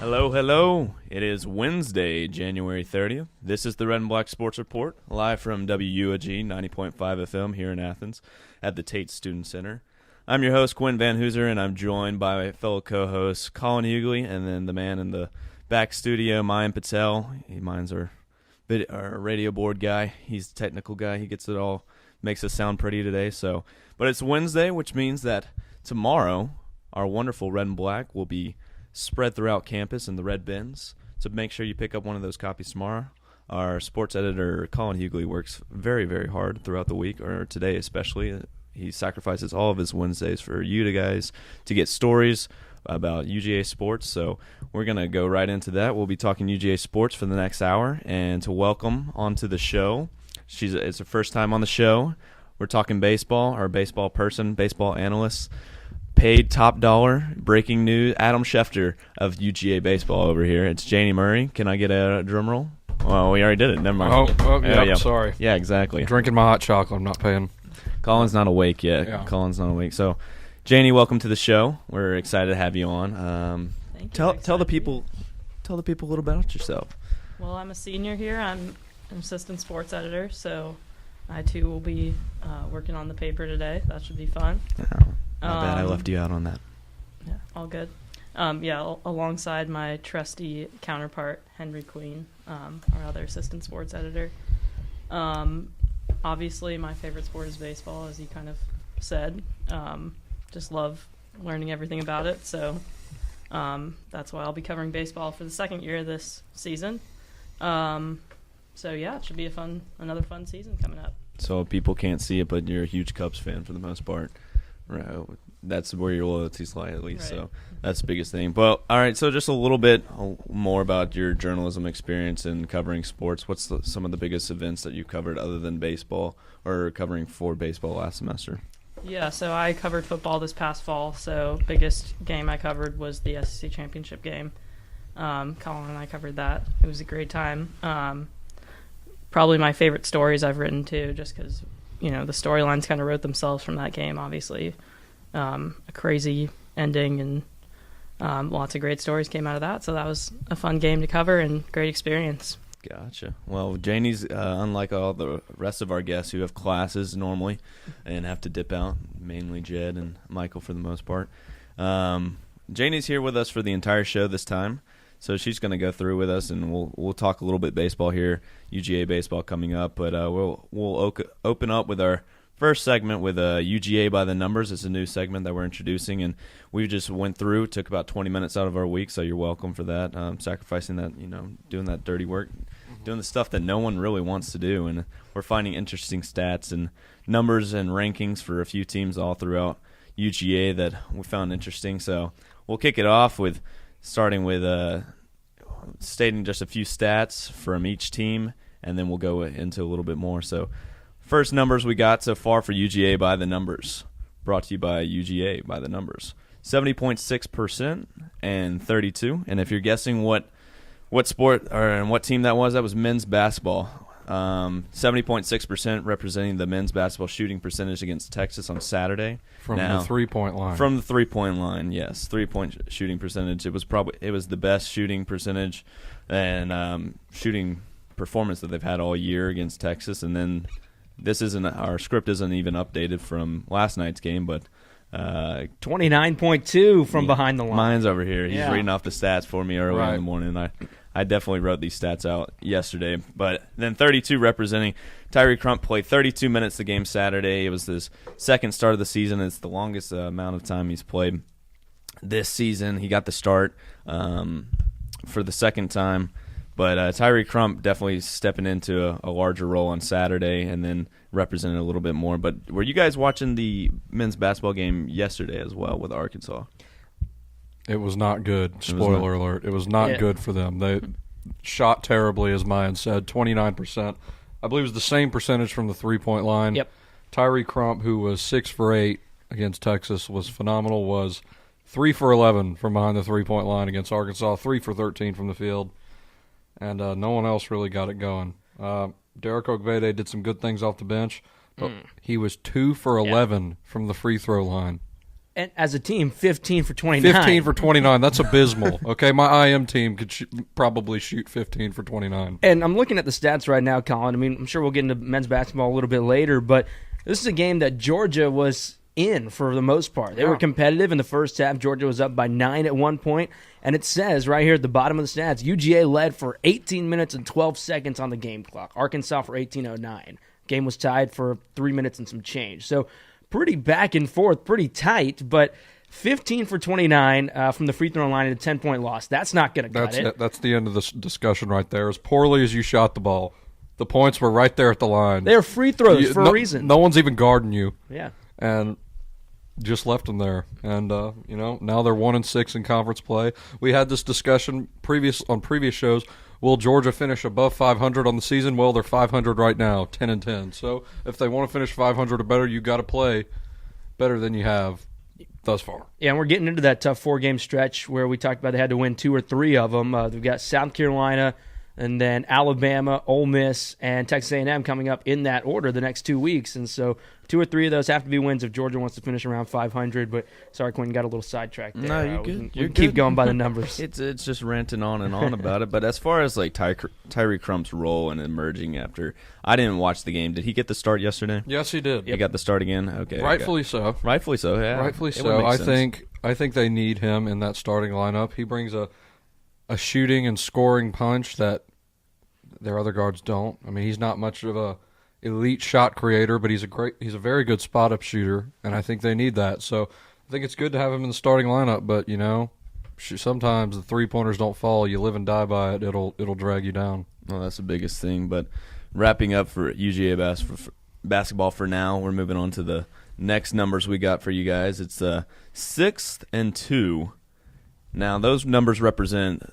Hello, hello. It is Wednesday, January 30th. This is the Red and Black Sports Report, live from WUAG 90.5 FM here in Athens at the Tate Student Center. I'm your host, Quinn Van Hooser, and I'm joined by my fellow co-hosts, Collin and then the man in the back studio, Mayan Patel. Mayan's our radio board guy. He's the technical guy. He gets it all, makes us sound pretty today. But it's Wednesday, which means that tomorrow our wonderful Red and Black will be spread throughout campus in the red bins. So make sure you pick up one of those copies tomorrow. Our sports editor, Collin Hughley, works very, very hard throughout the week, or today especially. He sacrifices all of his Wednesdays for you guys to get stories about UGA sports. So we're going to go right into that. We'll be talking UGA sports for the next hour. And to welcome onto the show, it's her first time on the show. We're talking baseball, our baseball person, baseball analyst, paid top dollar, breaking news, Adam Schefter of UGA baseball over here. It's Janey Murray. Can I get a drum roll? Well, we already did it. Never mind. Yeah. Sorry. Yeah, exactly. Drinking my hot chocolate. I'm not paying. Colin's not awake yet. Yeah. Colin's not awake. So, Janey, welcome to the show. We're excited to have you on. Thank you. Tell the people a little about yourself. Well, I'm a senior here. I'm an assistant sports editor, so I too will be working on the paper today. That should be fun. My bad, I left you out on that. Yeah, all good. Alongside my trusty counterpart, Henry Queen, our other assistant sports editor. Obviously, my favorite sport is baseball, as you kind of said. Just love learning everything about it. So that's why I'll be covering baseball for the second year this season. It should be another fun season coming up. So people can't see it, but you're a huge Cubs fan for the most part. Right, that's where your loyalties lie, at least. Right. So that's the biggest thing. But all right, so just a little bit more about your journalism experience in covering sports. What's some of the biggest events that you've covered other than baseball, or covering for baseball last semester? Yeah, so I covered football this past fall. So biggest game I covered was the SEC championship game. Collin and I covered that. It was a great time. Probably my favorite stories I've written too, just because the storylines kind of wrote themselves from that game, obviously. A crazy ending and lots of great stories came out of that. So that was a fun game to cover and great experience. Gotcha. Well, Janey's, unlike all the rest of our guests who have classes normally and have to dip out, mainly Jed and Michael for the most part, Janey's here with us for the entire show this time. So she's going to go through with us, and we'll talk a little bit baseball here, UGA baseball coming up. But we'll open up with our first segment with UGA by the numbers. It's a new segment that we're introducing, and we just went through. Took about 20 minutes out of our week, so you're welcome for that. Sacrificing that, doing that dirty work, doing the stuff that no one really wants to do, and we're finding interesting stats and numbers and rankings for a few teams all throughout UGA that we found interesting. So we'll kick it off with starting with stating just a few stats from each team, and then we'll go into a little bit more. So first numbers we got so far for UGA by the numbers, brought to you by UGA by the numbers. 70.6% and 32. And if you're guessing what sport and what team that was men's basketball. 70.6% representing the men's basketball shooting percentage against Texas on Saturday. From the 3-point line. From the 3-point line, yes. 3-point shooting percentage. It was the best shooting percentage and shooting performance that they've had all year against Texas. And then our script isn't even updated from last night's game, but 29.2 from behind the line. Mine's over here. He's reading off the stats for me early in the morning. I definitely wrote these stats out yesterday. But then 32 representing Tyree Crump played 32 minutes the game Saturday. It was his second start of the season. It's the longest amount of time he's played this season. He got the start for the second time. But Tyree Crump definitely stepping into a larger role on Saturday and then representing a little bit more. But were you guys watching the men's basketball game yesterday as well with Arkansas? It was not good. Spoiler alert. It was not good for them. They shot terribly, as Mayan said, 29%. I believe it was the same percentage from the 3-point line. Yep. Tyree Crump, who was 6 for 8 against Texas, was phenomenal, was 3 for 11 from behind the 3-point line against Arkansas, 3 for 13 from the field. And no one else really got it going. Derek Ogvede did some good things off the bench, but he was 2 for 11 from the free throw line. And as a team, 15 for 29. 15 for 29. That's abysmal. Okay, my IM team could probably shoot 15 for 29. And I'm looking at the stats right now, Collin. I mean, I'm sure we'll get into men's basketball a little bit later, but this is a game that Georgia was in for the most part. They were competitive in the first half. Georgia was up by 9 at one point, and it says right here at the bottom of the stats, UGA led for 18 minutes and 12 seconds on the game clock. Arkansas for 18:09. Game was tied for 3 minutes and some change. So pretty back and forth, pretty tight, but 15 for 29 from the free throw line and a 10-point loss. That's not going to cut it. That's the end of this discussion right there. As poorly as you shot the ball, the points were right there at the line. They're free throws for a reason. No one's even guarding you. Yeah. And just left them there. And, now they're 1-6 in conference play. We had this discussion on previous shows. Will Georgia finish above 500 on the season? Well, they're 500 right now, 10-10. So if they want to finish 500 or better, you got to play better than you have thus far. Yeah, and we're getting into that tough 4-game stretch where we talked about they had to win 2 or 3 of them. They've got South Carolina, and then Alabama, Ole Miss, and Texas A&M coming up in that order the next 2 weeks. And so 2 or 3 of those have to be wins if Georgia wants to finish around 500. But sorry, Quinn, got a little sidetracked there. No, you're good. We You're can keep good. going by the numbers. It's just ranting on and on about it. But as far as like Tyree Crump's role and emerging after, I didn't watch the game. Did he get the start yesterday? Yes, he did. He got the start again. Okay, Rightfully so. Rightfully so. Yeah, Rightfully It would so. make sense. I think they need him in that starting lineup. He brings a shooting and scoring punch that their other guards don't. I mean, he's not much of a elite shot creator, but he's a very good spot up shooter, and I think they need that. So I think it's good to have him in the starting lineup. But sometimes the 3-pointers don't fall. You live and die by it. It'll drag you down. Well, that's the biggest thing. But wrapping up for UGA basketball for now, we're moving on to the next numbers we got for you guys. It's 6th and 2. Now those numbers represent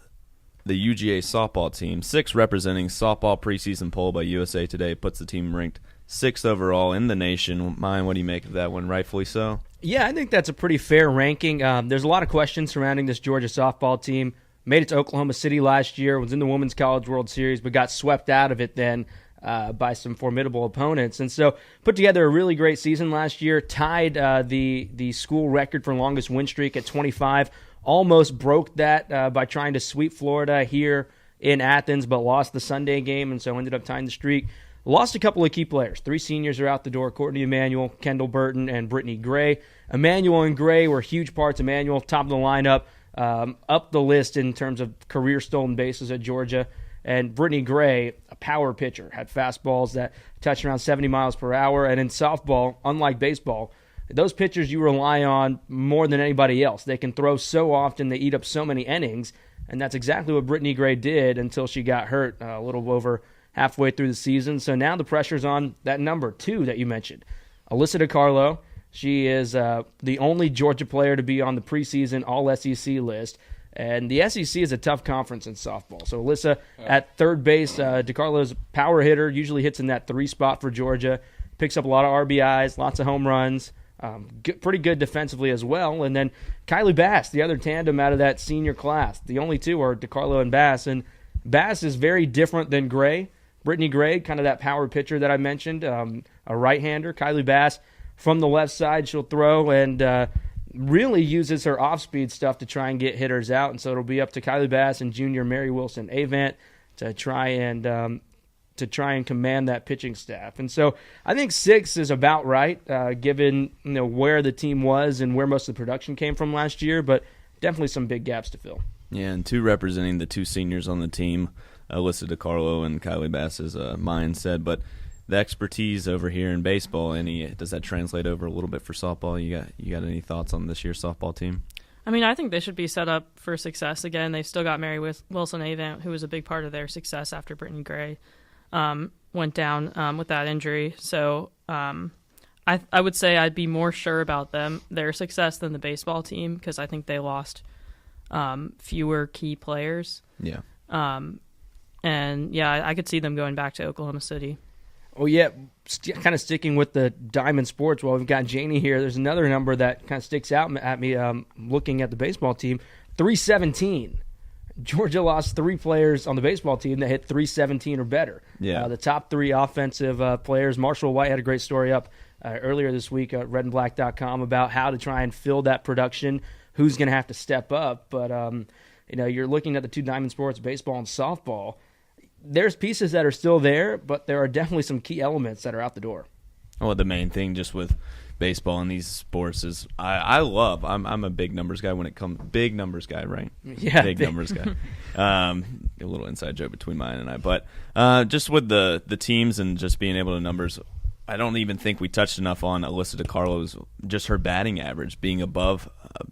the UGA softball team. 6 representing softball preseason poll by USA Today puts the team ranked 6th overall in the nation. Mine, what do you make of that one? Rightfully so. Yeah, I think that's a pretty fair ranking. There's a lot of questions surrounding this Georgia softball team. Made it to Oklahoma City last year, was in the Women's College World Series, but got swept out of it then by some formidable opponents. And so put together a really great season last year, tied the school record for longest win streak at 25. Almost broke that by trying to sweep Florida here in Athens, but lost the Sunday game, and so ended up tying the streak. Lost a couple of key players. 3 seniors are out the door: Courtney Emanuel, Kendall Burton, and Brittany Gray. Emanuel and Gray were huge parts. Emanuel, top of the lineup, up the list in terms of career stolen bases at Georgia. And Brittany Gray, a power pitcher, had fastballs that touched around 70 miles per hour. And in softball, unlike baseball, those pitchers you rely on more than anybody else. They can throw so often, they eat up so many innings, and that's exactly what Brittany Gray did until she got hurt a little over halfway through the season. So now the pressure's on that number 2 that you mentioned, Alyssa DiCarlo. She is the only Georgia player to be on the preseason All-SEC list, and the SEC is a tough conference in softball. So Alyssa at third base, DiCarlo's a power hitter, usually hits in that 3 spot for Georgia, picks up a lot of RBIs, lots of home runs. Pretty good defensively as well. And then Kylie Bass, the other tandem out of that senior class. The only 2 are DiCarlo and Bass. And Bass is very different than Gray. Brittany Gray, kind of that power pitcher that I mentioned, a right-hander. Kylie Bass, from the left side, she'll throw and really uses her off-speed stuff to try and get hitters out. And so it'll be up to Kylie Bass and junior Mary Wilson Avant to try and command that pitching staff. And so I think 6 is about right, given where the team was and where most of the production came from last year, but definitely some big gaps to fill. Yeah, and 2 representing the 2 seniors on the team, Alyssa DiCarlo and Kylie Bass, as mine said. But the expertise over here in baseball, does that translate over a little bit for softball? You got any thoughts on this year's softball team? I mean, I think they should be set up for success again. They've still got Mary Wilson Avant, who was a big part of their success after Brittany Gray went down with that injury. So I would say I'd be more sure about their success than the baseball team, because I think they lost fewer key players. Yeah. And yeah, I could see them going back to Oklahoma City. Oh, yeah, kind of sticking with the Diamond Sports. Well, we've got Janey here. There's another number that kind of sticks out at me looking at the baseball team, 317. Georgia lost 3 players on the baseball team that hit 317 or better. Yeah. The top 3 offensive players. Marshall White had a great story up earlier this week at redandblack.com about how to try and fill that production, who's going to have to step up. But, you're looking at the two diamond sports, baseball and softball. There's pieces that are still there, but there are definitely some key elements that are out the door. Well, the main thing just with baseball and these sports is I'm a big numbers guy when it comes big numbers guy, right? Yeah, big numbers guy. A little inside joke between mine and I, but just with the teams and just being able to numbers, I don't even think we touched enough on Alyssa DiCarlo's just her batting average being above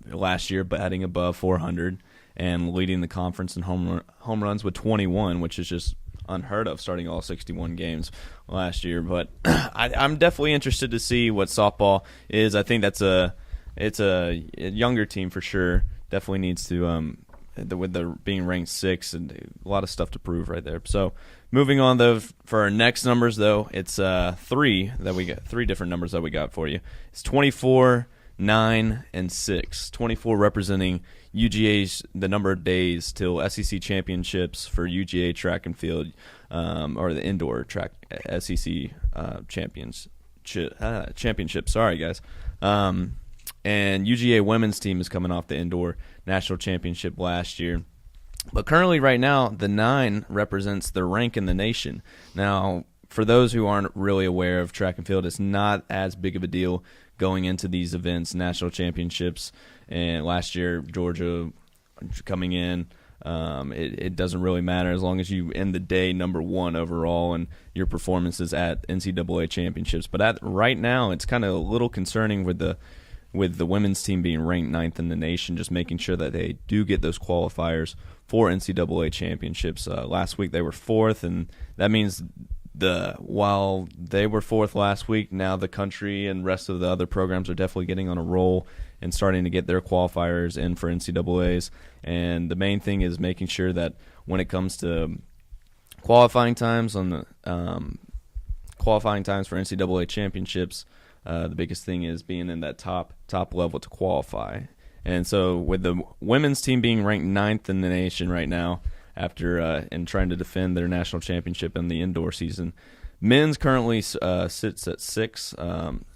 last year, batting above 400 and leading the conference in home runs with 21, which is just unheard of starting all 61 games last year. But I'm definitely interested to see what softball is. I think it's a younger team for sure. Definitely needs to with the being ranked 6 and a lot of stuff to prove right there. So moving on though, for our next numbers though, it's 3 different numbers that we got for you. It's 24, 9, and 6. 24 representing UGA's the number of days till SEC championships for UGA track and field, or the indoor track SEC championship. Sorry, guys. And UGA women's team is coming off the indoor national championship last year. But currently, right now, the 9 represents the rank in the nation. Now, for those who aren't really aware of track and field, it's not as big of a deal going into these events, national championships. And last year, Georgia coming in, it doesn't really matter as long as you end the day number 1 overall and your performances at NCAA championships. But right now, it's kind of a little concerning with the women's team being ranked 9th in the nation, just making sure that they do get those qualifiers for NCAA championships. Last week they were 4th, and that means while they were 4th last week, now the country and rest of the other programs are definitely getting on a roll and starting to get their qualifiers in for NCAAs. And the main thing is making sure that when it comes to qualifying times for NCAA championships, the biggest thing is being in that top level to qualify. And so with the women's team being ranked 9th in the nation right now after and trying to defend their national championship in the indoor season, men's currently sits at 6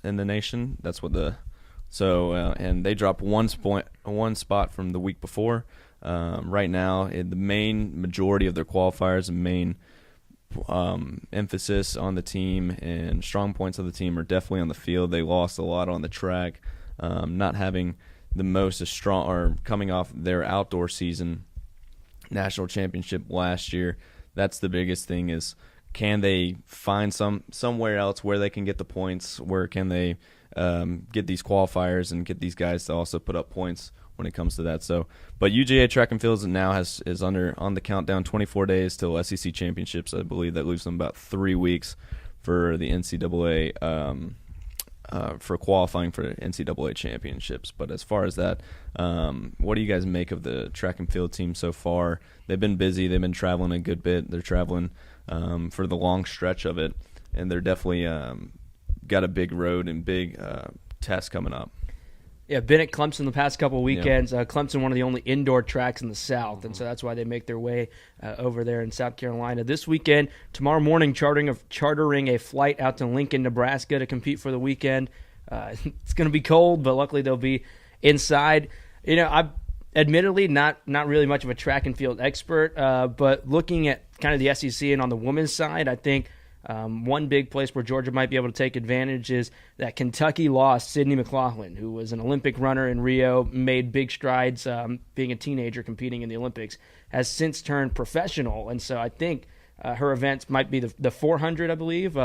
in the nation. That's what and they dropped one spot from the week before. Right now, the main majority of their qualifiers and main emphasis on the team and strong points of the team are definitely on the field. They lost a lot on the track, not having the most strong, or coming off their outdoor season national championship last year. That's the biggest thing, is can they find somewhere else where they can get the points, where can they get these qualifiers and get these guys to also put up points when it comes to that. So, but UGA track and field now is on the countdown, 24 days till SEC championships. I believe that leaves them about 3 weeks for the NCAA for qualifying for NCAA championships. But as far as that, what do you guys make of the track and field team so far? They've been busy. They've been traveling a good bit. They're traveling for the long stretch of it, and they're definitely got a big road and big test coming up. Yeah, been at Clemson the past couple of weekends. Yeah. Clemson, one of the only indoor tracks in the South, and so that's why they make their way over there in South Carolina. This weekend, tomorrow morning, chartering a flight out to Lincoln, Nebraska to compete for the weekend. It's going to be cold, but luckily they'll be inside. I'm admittedly not really much of a track and field expert, but looking at kind of the SEC and on the women's side, I think one big place where Georgia might be able to take advantage is that Kentucky lost Sydney McLaughlin, who was an Olympic runner in Rio, made big strides being a teenager competing in the Olympics, has since turned professional. And so I think her events might be the 400, I believe.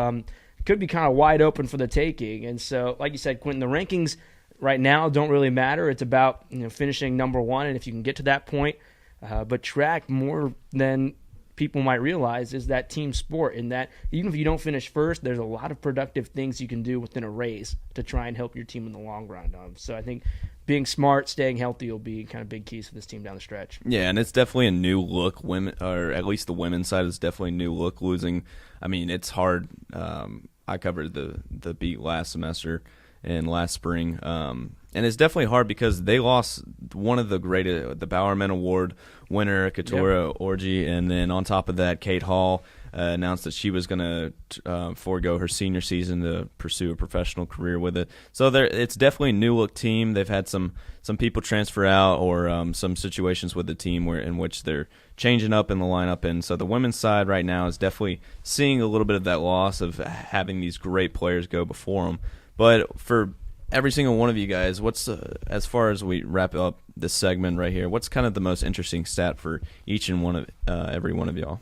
Could be kind of wide open for the taking. And so, like you said, Quentin, the rankings right now don't really matter. It's about finishing number 1, and if you can get to that point. But track, more than people might realize, is that team sport, in that even if you don't finish first, there's a lot of productive things you can do within a race to try and help your team in the long run. So I think being smart, staying healthy will be kind of big keys for this team down the stretch. Yeah, and it's definitely a new look. Women, or at least the women's side, is definitely a new look. Losing, I mean, it's hard. I covered the beat last semester and last spring, and it's definitely hard because they lost one of the greatest, the Bowerman Award winner, Katura Orji, and then on top of that, Kate Hall. announced that she was going to forego her senior season to pursue a professional career with it. So it's definitely a new-look team. They've had some people transfer out or some situations with the team in which they're changing up in the lineup. And so the women's side right now is definitely seeing a little bit of that loss of having these great players go before them. But for every single one of you guys, what's as far as we wrap up this segment right here, what's kind of the most interesting stat for each and one of every one of y'all?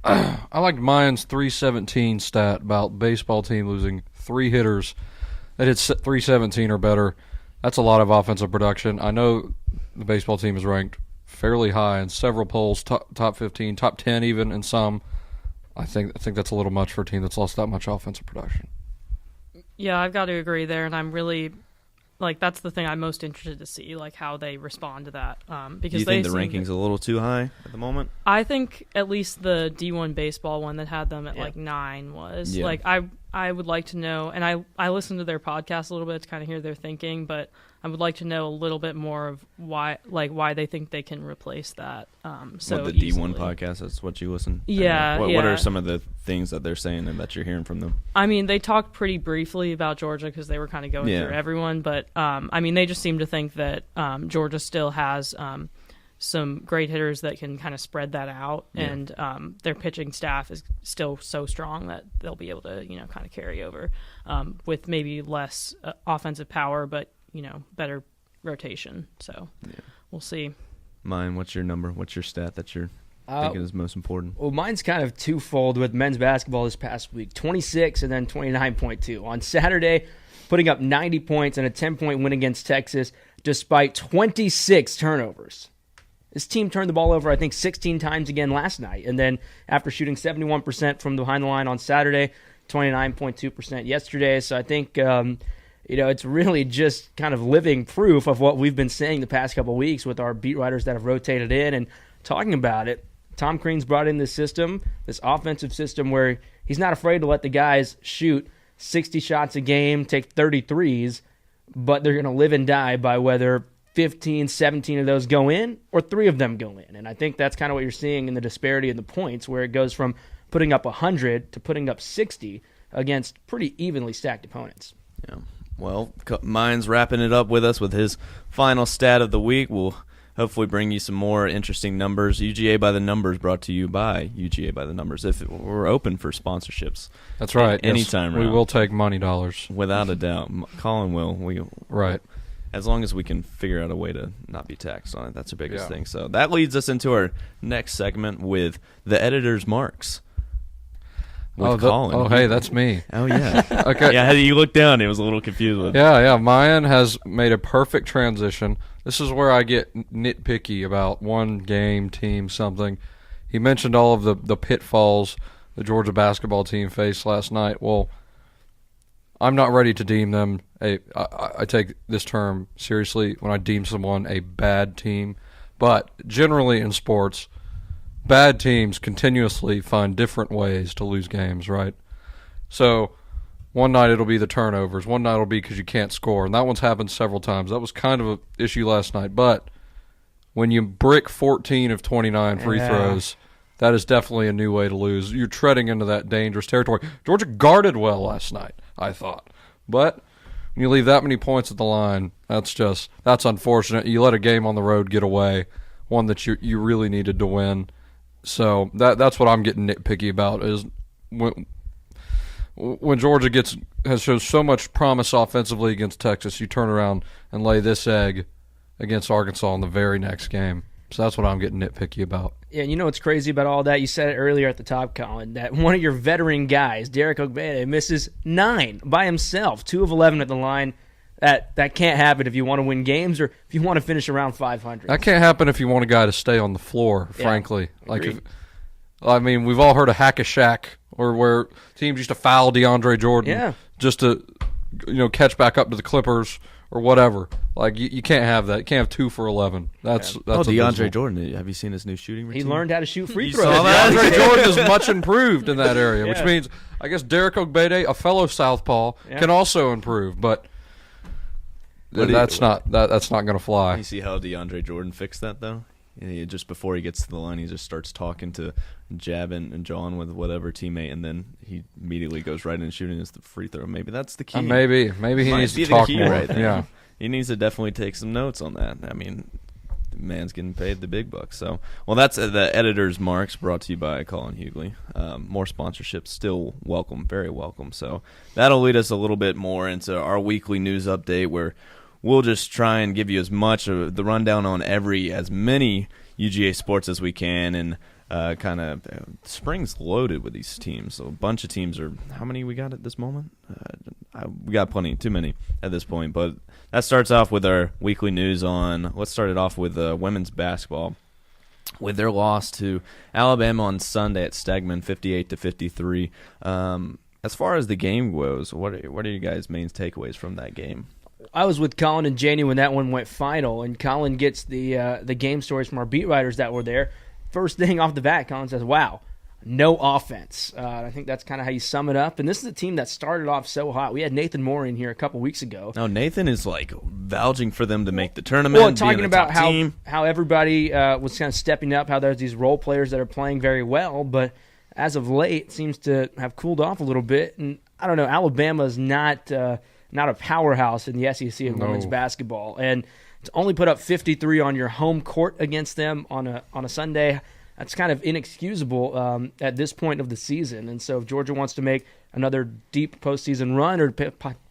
I liked Mayan's 317 stat about baseball team losing 3 hitters that hit 317 or better. That's a lot of offensive production. I know the baseball team is ranked fairly high in several polls, top 15, top 10 even in some. I think that's a little much for a team that's lost that much offensive production. Yeah, I've got to agree there, and I'm really that's the thing I'm most interested to see, how they respond to that. Because do you think the ranking's a little too high at the moment? I think at least the D1 baseball one that had them at 9 was I would like to know, and I listened to their podcast a little bit to kind of hear their thinking, but I would like to know a little bit more of why they think they can replace that. So the easily. D1 podcast, that's what you listen? Yeah, What are some of the things that they're saying and that you're hearing from them? I mean, they talked pretty briefly about Georgia because they were kind of going through everyone, but they just seem to think that Georgia still has some great hitters that can kind of spread that out, and their pitching staff is still so strong that they'll be able to kind of carry over with maybe less offensive power, but better rotation. So we'll see. Mine, what's your number? What's your stat that you're thinking is most important? Well, mine's kind of twofold with men's basketball this past week. 26 and then 29.2. On Saturday, putting up 90 points and a 10-point win against Texas despite 26 turnovers. This team turned the ball over, I think, 16 times again last night. And then after shooting 71% from behind the line on Saturday, 29.2% yesterday. So I think it's really just kind of living proof of what we've been saying the past couple of weeks with our beat writers that have rotated in and talking about it. Tom Crean's brought in this system, this offensive system where he's not afraid to let the guys shoot 60 shots a game, take 33s, but they're going to live and die by whether 15, 17 of those go in or 3 of them go in. And I think that's kind of what you're seeing in the disparity in the points, where it goes from putting up 100 to putting up 60 against pretty evenly stacked opponents. Yeah. Well, mine's wrapping it up with us with his final stat of the week. We'll hopefully bring you some more interesting numbers. UGA by the Numbers brought to you by UGA by the Numbers. We're open for sponsorships. That's right. Anytime. Yes, we will take money dollars. Without a doubt. Collin will. Right. As long as we can figure out a way to not be taxed on it. That's the biggest thing. So that leads us into our next segment with the editor's marks. Collin. Oh, hey, that's me. Oh, yeah. Okay. Yeah, you looked down. He was a little confused with it. Yeah. Mayan has made a perfect transition. This is where I get nitpicky about one game, team, something. He mentioned all of the pitfalls the Georgia basketball team faced last night. Well, I'm not ready to deem them I take this term seriously when I deem someone a bad team. But generally in sports, bad teams continuously find different ways to lose games, right? So one night it'll be the turnovers. One night it'll be because you can't score. And that one's happened several times. That was kind of an issue last night. But when you brick 14 of 29 free throws, that is definitely a new way to lose. You're treading into that dangerous territory. Georgia guarded well last night, I thought. But when you leave that many points at the line, that's unfortunate. You let a game on the road get away, one that you really needed to win. So that's what I'm getting nitpicky about is when Georgia has shown so much promise offensively against Texas, you turn around and lay this egg against Arkansas in the very next game. So that's what I'm getting nitpicky about. Yeah, you know what's crazy about all that? You said it earlier at the top, Collin, that one of your veteran guys, Derek Ogbede, misses 9 by himself, 2 of 11 at the line. That can't happen if you want to win games or if you want to finish around 500. That can't happen if you want a guy to stay on the floor, frankly. We've all heard of hack-a-shack, or where teams used to foul DeAndre Jordan just to catch back up to the Clippers or whatever. You can't have that. You can't have 2 for 11. That's DeAndre Jordan. Have you seen his new shooting routine? He learned how to shoot free throws. DeAndre Jordan is much improved in that area, which means I guess Derek Ogbede, a fellow southpaw, can also improve, but that's not going to fly. You see how DeAndre Jordan fixed that though? just before he gets to the line, he just starts talking to jabbing and jawing with whatever teammate, and then he immediately goes right in shooting as the free throw. Maybe that's the key. Maybe he Might needs be to the talk key more. right there. Yeah. He needs to definitely take some notes on that. I mean, the man's getting paid the big bucks. So, well, that's the editor's marks brought to you by Collin Hughley. More sponsorships still welcome, very welcome. So that'll lead us a little bit more into our weekly news update, where we'll just try and give you as much of the rundown on as many UGA sports as we can, and kind of spring's loaded with these teams. So a bunch of teams are. How many we got at this moment? We got plenty, too many at this point. But that starts off with our weekly news on. Let's start it off with women's basketball, with their loss to Alabama on Sunday at Stegman, 58-53. As far as the game goes, what are you guys' main takeaways from that game? I was with Collin and Janey when that one went final, and Collin gets the game stories from our beat writers that were there. First thing off the bat, Collin says, wow, no offense. I think that's kind of how you sum it up. And this is a team that started off so hot. We had Nathan Moore in here a couple weeks ago. Now, Nathan is like vouching for them to make the tournament. Well, talking about team. how everybody was kind of stepping up, how there's these role players that are playing very well, but as of late, it seems to have cooled off a little bit. And I don't know, Alabama's not a powerhouse in the SEC in women's basketball, and to only put up 53 on your home court against them on a Sunday, that's kind of inexcusable at this point of the season. And so if Georgia wants to make another deep postseason run or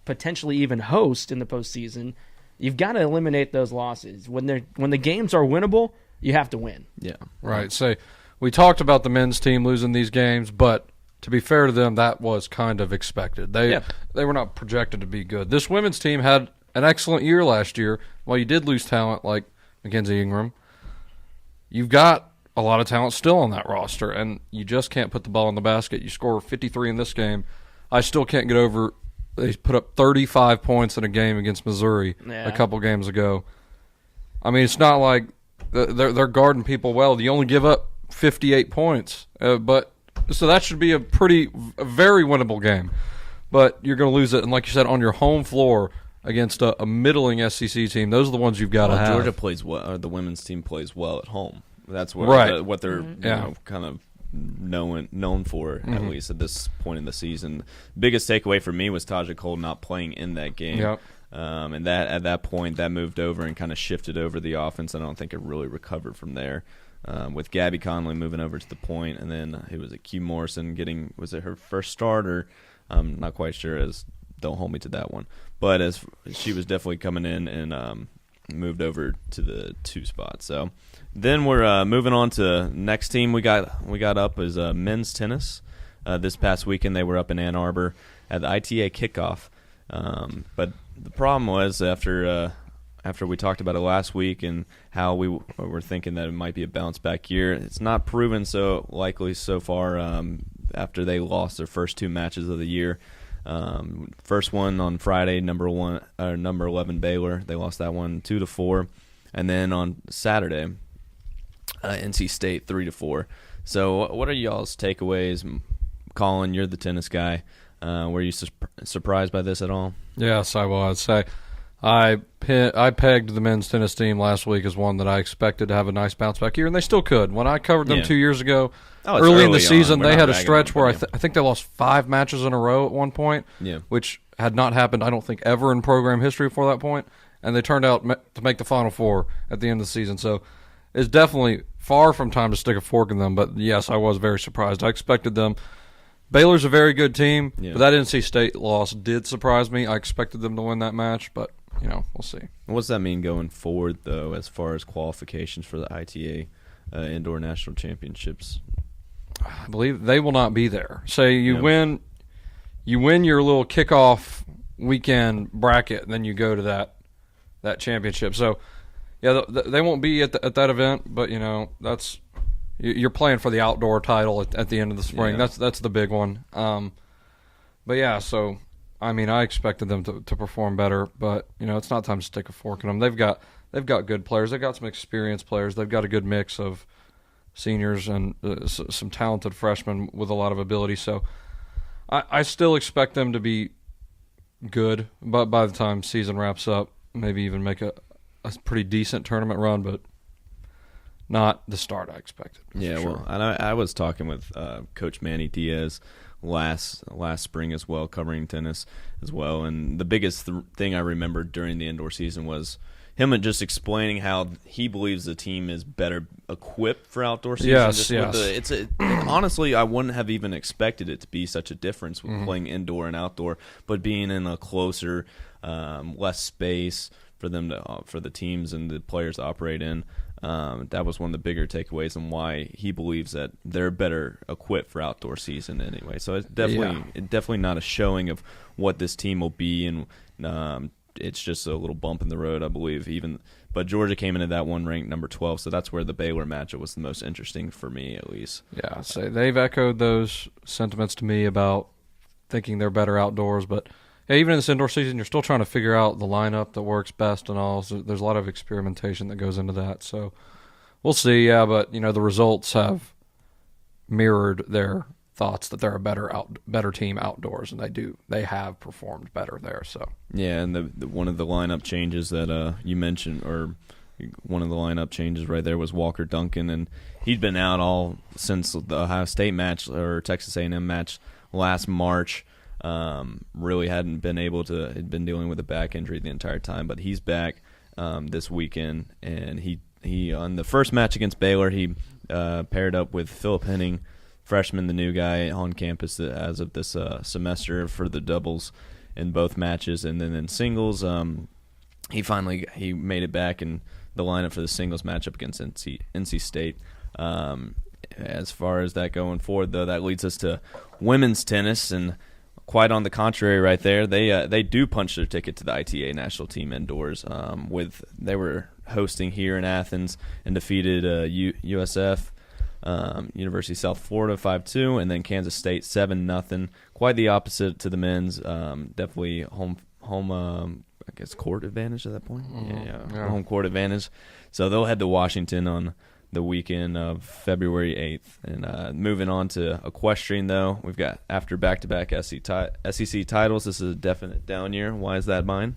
potentially even host in the postseason, you've got to eliminate those losses. When the games are winnable, you have to win. Yeah, right. So we talked about the men's team losing these games, but to be fair to them, that was kind of expected. They were not projected to be good. This women's team had an excellent year last year. While you did lose talent like Mackenzie Ingram, you've got a lot of talent still on that roster, and you just can't put the ball in the basket. You score 53 in this game. I still can't get over they put up 35 points in a game against Missouri a couple games ago. I mean, it's not like they're guarding people well. You only give up 58 points, but so that should be a very winnable game. But you're going to lose it, and like you said, on your home floor against a middling SEC team. Those are the ones you've got to have. Georgia plays well, or the women's team plays well at home. That's what they're kind of known for, at least at this point in the season. Biggest takeaway for me was Taja Cole not playing in that game. Yep. And that at that point, that moved over and kind of shifted over the offense. I don't think it really recovered from there. With Gabby Conley moving over to the point, and then it was Q Morrison was it her first start, or I'm not quite sure, don't hold me to that one. But as she was definitely coming in and moved over to the 2 spot. So then we're moving on to next team we got up is men's tennis. This past weekend they were up in Ann Arbor at the ITA kickoff. But the problem was after we talked about it last week and how we were thinking that it might be a bounce back year, it's not proven so likely so far. After they lost their first 2 matches of the year. First one on Friday, number 11 Baylor. They lost that one 2-4, and then on Saturday, NC State 3-4. So, what are y'all's takeaways? Collin, you're the tennis guy. Were you surprised by this at all? Yes, I was. I pegged the men's tennis team last week as one that I expected to have a nice bounce back year, and they still could. When I covered them 2 years ago, early in the season, they had a stretch where I think they lost 5 matches in a row at one point, which had not happened, I don't think, ever in program history before that point, and they turned out to make the Final Four at the end of the season. So it's definitely far from time to stick a fork in them, but yes, I was very surprised. I expected them. Baylor's a very good team, but that NC State loss did surprise me. I expected them to win that match, but we'll see. What's that mean going forward, though, as far as qualifications for the ITA Indoor National Championships? I believe they will not be there. Say you win your little kickoff weekend bracket, and then you go to that championship. So, they won't be at that event, but that's you're playing for the outdoor title at the end of the spring. Yeah. That's the big one. But yeah, so. I mean, I expected them to perform better, but it's not time to stick a fork in them. They've got good players. They've got some experienced players. They've got a good mix of seniors and some talented freshmen with a lot of ability. So I still expect them to be good, but by the time season wraps up, maybe even make a pretty decent tournament run. But not the start I expected. Yeah, sure. well, and I was talking with Coach Manny Diaz last spring as well, covering tennis as well, and the biggest thing I remembered during the indoor season was him just explaining how he believes the team is better equipped for outdoor season. Yes. Honestly, I wouldn't have even expected it to be such a difference with playing indoor and outdoor, but being in a closer, less space for the teams and the players to operate in. That was one of the bigger takeaways and why he believes that they're better equipped for outdoor season anyway. So it's definitely not a showing of what this team will be, and it's just a little bump in the road, I believe. But Georgia came into that one ranked number 12, so that's where the Baylor matchup was the most interesting for me, at least. Yeah, so they've echoed those sentiments to me about thinking they're better outdoors, but yeah, even in this indoor season, you're still trying to figure out the lineup that works best and all. So there's a lot of experimentation that goes into that. So we'll see. Yeah, but the results have mirrored their thoughts that they're a better team outdoors, and they have performed better there. So yeah, and the one of the lineup changes that you mentioned, or one of the lineup changes right there was Walker Duncan, and he'd been out all since the Ohio State match or Texas A&M match last March. Really hadn't been had been dealing with a back injury the entire time, but he's back this weekend, and he on the first match against Baylor, he paired up with Philip Henning, freshman, the new guy on campus as of this semester, for the doubles in both matches, and then in singles, he made it back in the lineup for the singles matchup against NC State. As far as that going forward, though, that leads us to women's tennis, and quite on the contrary, right there, they do punch their ticket to the ITA national team indoors. They were hosting here in Athens and defeated USF, University of South Florida 5-2, and then Kansas State 7-0. Quite the opposite to the men's. Definitely home. I guess court advantage at that point. Yeah, home court advantage. So they'll head to Washington on the weekend of February 8th. And moving on to equestrian, though, we've got, after back-to-back SEC titles, this is a definite down year. Why is that mine?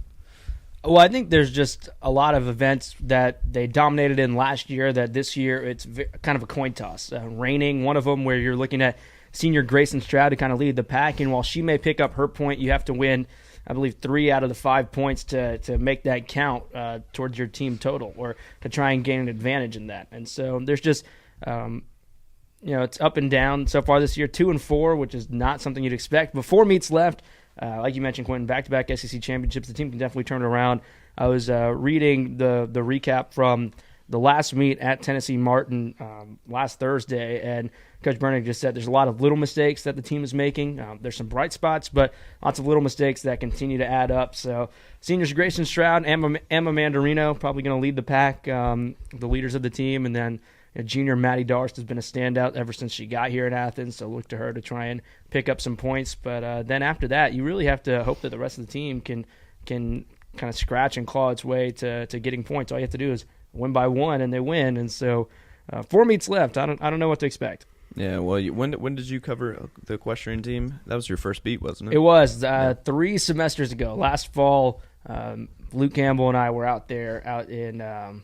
Well, I think there's just a lot of events that they dominated in last year that this year it's kind of a coin toss. Reigning, one of them, where you're looking at senior Grayson Stroud to kind of lead the pack, and while she may pick up her point, you have to win, I believe, 3 out of the 5 points to make that count towards your team total, or to try and gain an advantage in that. And so there's just, it's up and down so far this year, 2-4, which is not something you'd expect. But 4 meets left. Like you mentioned, Quentin, back-to-back SEC championships. The team can definitely turn it around. I was reading the recap from the last meet at Tennessee Martin last Thursday, and Coach Bernick just said there's a lot of little mistakes that the team is making. There's some bright spots, but lots of little mistakes that continue to add up. So seniors Grayson Stroud, Emma Mandarino probably going to lead the pack, the leaders of the team, and then junior Maddie Darst has been a standout ever since she got here in Athens, so look to her to try and pick up some points. But then after that, you really have to hope that the rest of the team can kind of scratch and claw its way to getting points. All you have to do is win by 1, and they win. And so 4 meets left. I don't know what to expect. Yeah, well, when did you cover the equestrian team? That was your first beat, wasn't it? It was 3 semesters ago. Last fall, Luke Campbell and I were out in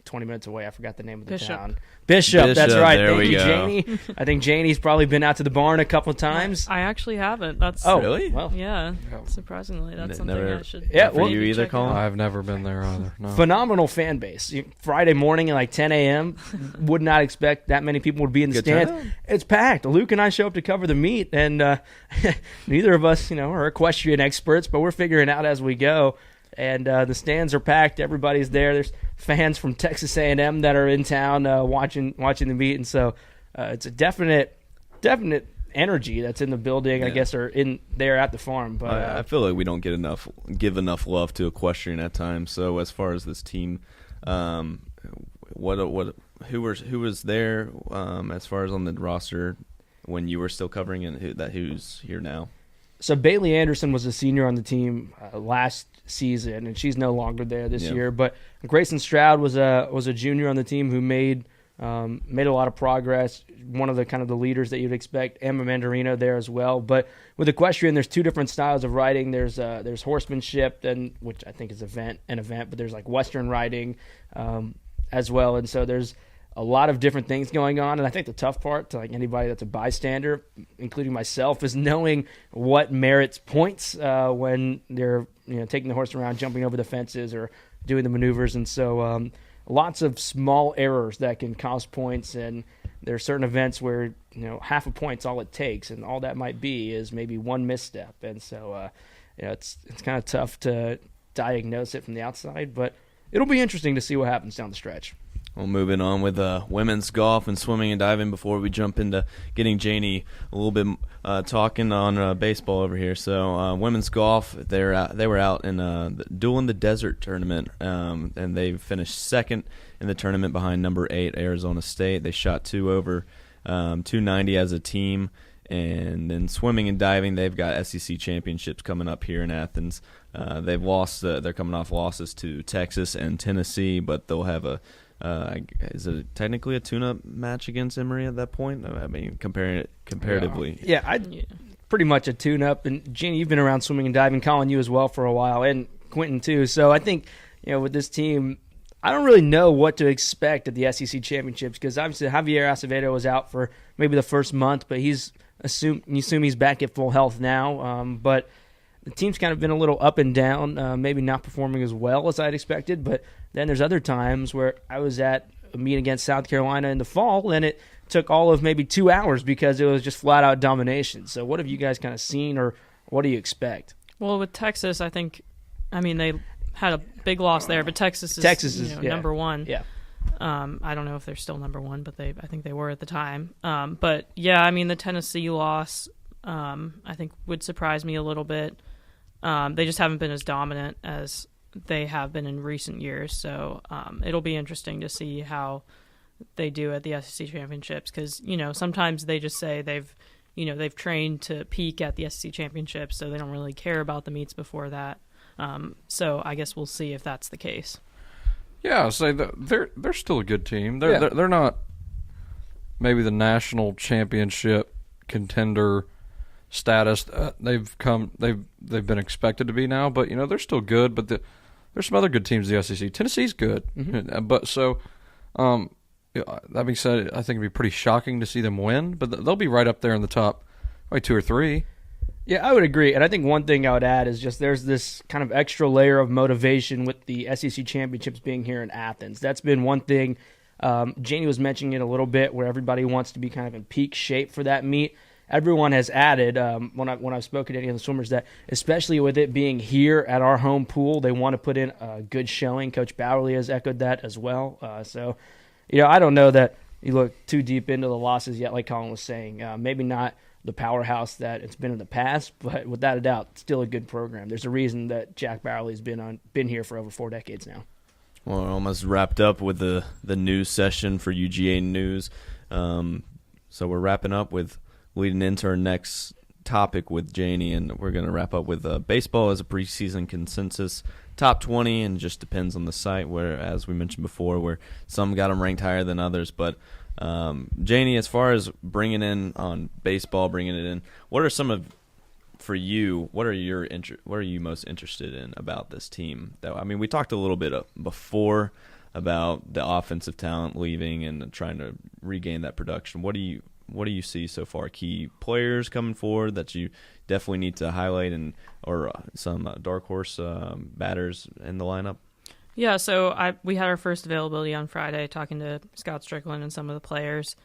20 minutes away. I forgot the name of the town. Bishop, that's right. There Thank you, go. Janey. I think Janey's probably been out to the barn a couple of times. I actually haven't. That's really? Well, yeah. Surprisingly, that's something never, I should. Yeah, for you either, check Collin? out. I've never been there either. No. Phenomenal fan base. Friday morning at like 10 a.m. Would not expect that many people would be in the Good stands. turnout. It's packed. Luke and I show up to cover the meet, and neither of us, are equestrian experts, but we're figuring it out as we go. And the stands are packed. Everybody's there. There's fans from Texas A&M that are in town watching the meet, and so it's a definite energy that's in the building. Yeah. I guess, or in there at the farm. But I feel like we don't give enough love to equestrian at times. So as far as this team, who was there as far as on the roster when you were still covering, and who's here now? So Bailey Anderson was a senior on the team last season, and she's no longer there this year. But Grayson Stroud was a junior on the team who made a lot of progress. One of the kind of the leaders that you'd expect. Emma Mandarino there as well. But with equestrian, there's 2 different styles of riding. There's horsemanship, which I think is event, but there's like Western riding as well. And so there's a lot of different things going on. And I think the tough part to like anybody that's a bystander, including myself, is knowing what merits points when they're taking the horse around, jumping over the fences or doing the maneuvers. And so lots of small errors that can cost points. And there are certain events where half a point's all it takes, and all that might be is maybe one misstep. And so it's kind of tough to diagnose it from the outside, but it'll be interesting to see what happens down the stretch. Well, moving on with women's golf and swimming and diving before we jump into getting Janey a little bit talking on baseball over here. So women's golf, they were out in the Duel in the Desert tournament, and they finished second in the tournament behind number 8 Arizona State. They shot 2 over 290 as a team. And then swimming and diving, they've got SEC championships coming up here in Athens. They've lost. They're coming off losses to Texas and Tennessee, but they'll have a. Is it technically a tune-up match against Emory at that point? I mean, comparing it comparatively. Yeah, pretty much a tune-up. And Janey, you've been around swimming and diving. Collin, you as well for a while, and Quentin too. So I think with this team, I don't really know what to expect at the SEC championships because obviously Javier Acevedo was out for maybe the first month, but you assume he's back at full health now. But the team's kind of been a little up and down, maybe not performing as well as I'd expected. But then there's other times where I was at a meet against South Carolina in the fall, and it took all of maybe 2 hours because it was just flat-out domination. So what have you guys kind of seen, or what do you expect? Well, with Texas, they had a big loss there, but Texas is number 1. Yeah. I don't know if they're still number 1, but I think they were at the time. But yeah, the Tennessee loss, I think would surprise me a little bit. They just haven't been as dominant as they have been in recent years. So it'll be interesting to see how they do at the SEC championships because sometimes they just say they've trained to peak at the SEC championships, so they don't really care about the meets before that. So I guess we'll see if that's the case. Yeah, so they're still a good team. They're not maybe the national championship contender status. They've been expected to be now, but they're still good. But there's some other good teams in the SEC. Tennessee's good, but so that being said, I think it'd be pretty shocking to see them win. But they'll be right up there in the top, probably 2 or 3. Yeah, I would agree. And I think one thing I would add is just there's this kind of extra layer of motivation with the SEC championships being here in Athens. That's been one thing. Janey was mentioning it a little bit where everybody wants to be kind of in peak shape for that meet. Everyone has added, when I've spoken to any of the swimmers, that especially with it being here at our home pool, they want to put in a good showing. Coach Bowerly has echoed that as well. So, I don't know that you look too deep into the losses yet, like Collin was saying. Maybe not the powerhouse that it's been in the past, but without a doubt, still a good program. There's a reason that Jack Bowerly's been here for over 4 decades now. Well, we're almost wrapped up with the news session for UGA News. So we're wrapping up with leading into our next topic with Janey, and we're going to wrap up with baseball as a preseason consensus top 20, and just depends on the site, where, as we mentioned before, where some got them ranked higher than others. But Janey, as far as bringing it in, what are some of, for you, what are you most interested in about this team? We talked a little bit before about the offensive talent leaving and trying to regain that production. What do you see so far? Key players coming forward that you definitely need to highlight, or some dark horse batters in the lineup? Yeah, so we had our first availability on Friday talking to Scott Strickland and some of the players.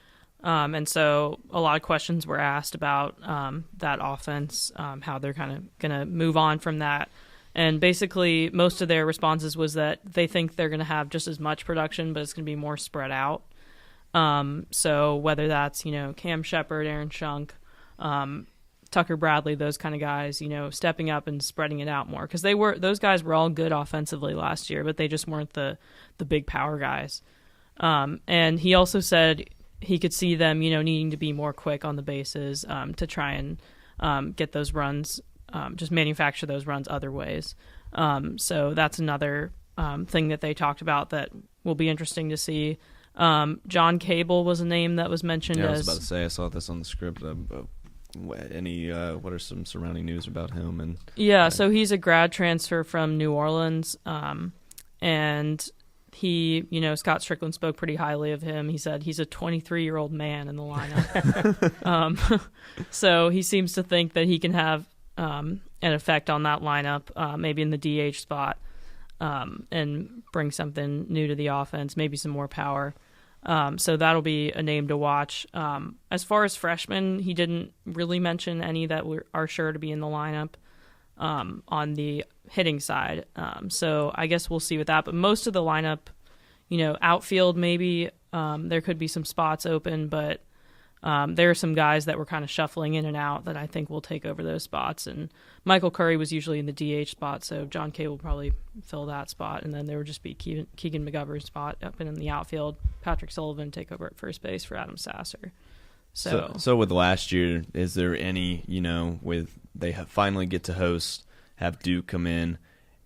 And so a lot of questions were asked about that offense, how they're kind of going to move on from that. And basically most of their responses was that they think they're going to have just as much production, but it's going to be more spread out. So whether that's, Cam Shepard, Aaron Shunk, Tucker Bradley, those kind of guys, stepping up and spreading it out more, because those guys were all good offensively last year, but they just weren't the big power guys. And he also said he could see them, needing to be more quick on the bases, to try and get those runs, just manufacture those runs other ways. So that's another thing that they talked about that will be interesting to see. John Cable was a name that was mentioned. Yeah, I was about to say, I saw this on the script. What are some surrounding news about him? And so he's a grad transfer from New Orleans, and Scott Strickland spoke pretty highly of him. He said he's a 23-year-old man in the lineup. So he seems to think that he can have an effect on that lineup, maybe in the DH spot, and bring something new to the offense, maybe some more power. So that'll be a name to watch. As far as freshmen, he didn't really mention any that are sure to be in the lineup on the hitting side. So I guess we'll see with that. But most of the lineup, outfield maybe, there could be some spots open, but there are some guys that were kind of shuffling in and out that I think will take over those spots. And Michael Curry was usually in the DH spot, so John Kay will probably fill that spot. And then there would just be Keegan McGovern's spot up in the outfield. Patrick Sullivan take over at first base for Adam Sasser. So with last year, is there any, with they finally get to host, have Duke come in,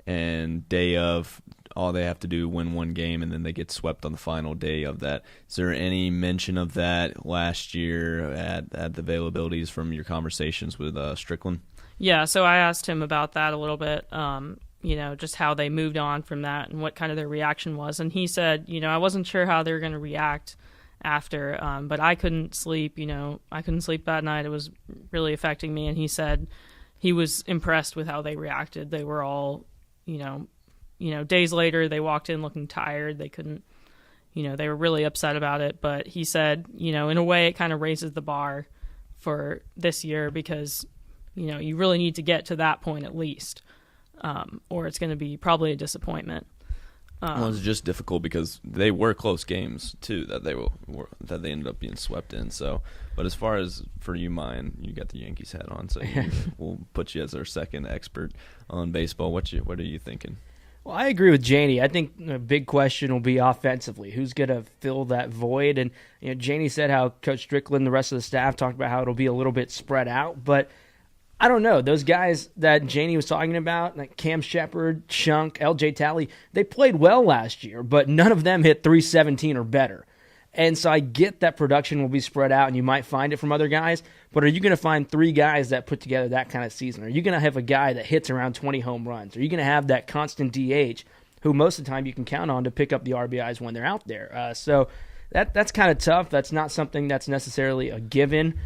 and day of, all they have to do win one game, and then they get swept on the final day of that. Is there any mention of that last year at the availabilities from your conversations with Strickland? Yeah, so I asked him about that a little bit, just how they moved on from that and what kind of their reaction was. And he said, I wasn't sure how they were going to react after, but I couldn't sleep. I couldn't sleep that night. It was really affecting me. And he said he was impressed with how they reacted. They were all, days later, they walked in looking tired. They couldn't, they were really upset about it. But he said, in a way, it kind of raises the bar for this year because, you really need to get to that point at least, or it's going to be probably a disappointment. Well, it's just difficult because they were close games too that they ended up being swept in. So, but as far as for you, you got the Yankees hat on, so we'll put you as our second expert on baseball. What are you thinking? Well, I agree with Janey. I think the big question will be offensively. Who's going to fill that void? And Janey said how Coach Strickland and the rest of the staff talked about how it'll be a little bit spread out, but I don't know. Those guys that Janey was talking about, like Cam Shepard, Shunk, L.J. Talley, they played well last year, but none of them hit 317 or better. And so I get that production will be spread out and you might find it from other guys, but are you going to find three guys that put together that kind of season? Are you going to have a guy that hits around 20 home runs? Are you going to have that constant DH who most of the time you can count on to pick up the RBIs when they're out there? So that's kind of tough. That's not something that's necessarily a given.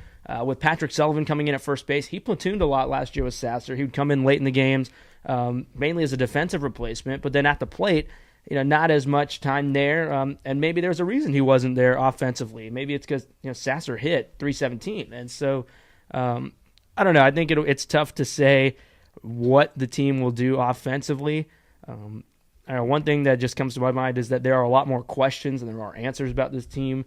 With Patrick Sullivan coming in at first base, he platooned a lot last year with Sasser. He would come in late in the games, mainly as a defensive replacement, but then at the plate, not as much time there. And maybe there's a reason he wasn't there offensively. Maybe it's because Sasser hit 317, and so I don't know. I think it's tough to say what the team will do offensively. One thing that just comes to my mind is that there are a lot more questions than there are answers about this team.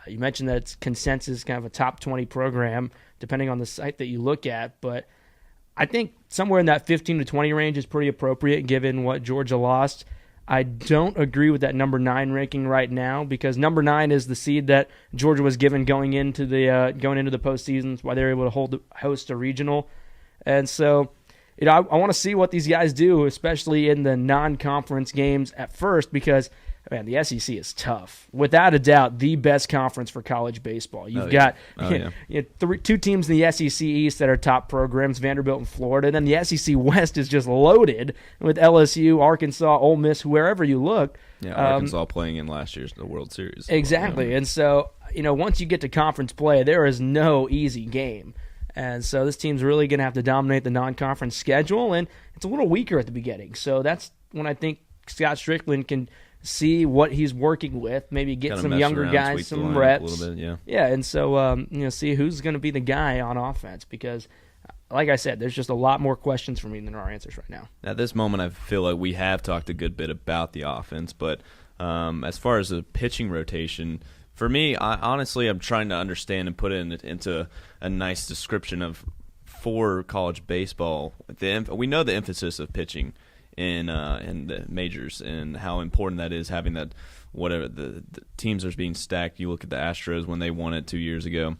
You mentioned that it's consensus, kind of a top 20 program, depending on the site that you look at. But I think somewhere in that 15 to 20 range is pretty appropriate given what Georgia lost. I don't agree with that number 9 ranking right now because number 9 is the seed that Georgia was given going into the postseason, why they were able to host a regional. And so, I want to see what these guys do, especially in the non-conference games at first because – man, the SEC is tough. Without a doubt, the best conference for college baseball. You've got two teams in the SEC East that are top programs, Vanderbilt and Florida. And then the SEC West is just loaded with LSU, Arkansas, Ole Miss, wherever you look. Yeah, Arkansas playing in last year's World Series. Exactly. And so, once you get to conference play, there is no easy game. And so this team's really going to have to dominate the non-conference schedule, and it's a little weaker at the beginning. So that's when I think Scott Strickland can – see what he's working with, maybe get some younger guys some reps. A little bit, yeah, and so see who's going to be the guy on offense because, like I said, there's just a lot more questions for me than there are answers right now. At this moment, I feel like we have talked a good bit about the offense, but as far as the pitching rotation, for me, I'm trying to understand and put it into a nice description of for college baseball. We know the emphasis of pitching in the majors and how important that is, having that whatever the teams are being stacked. You look at the Astros when they won it 2 years ago,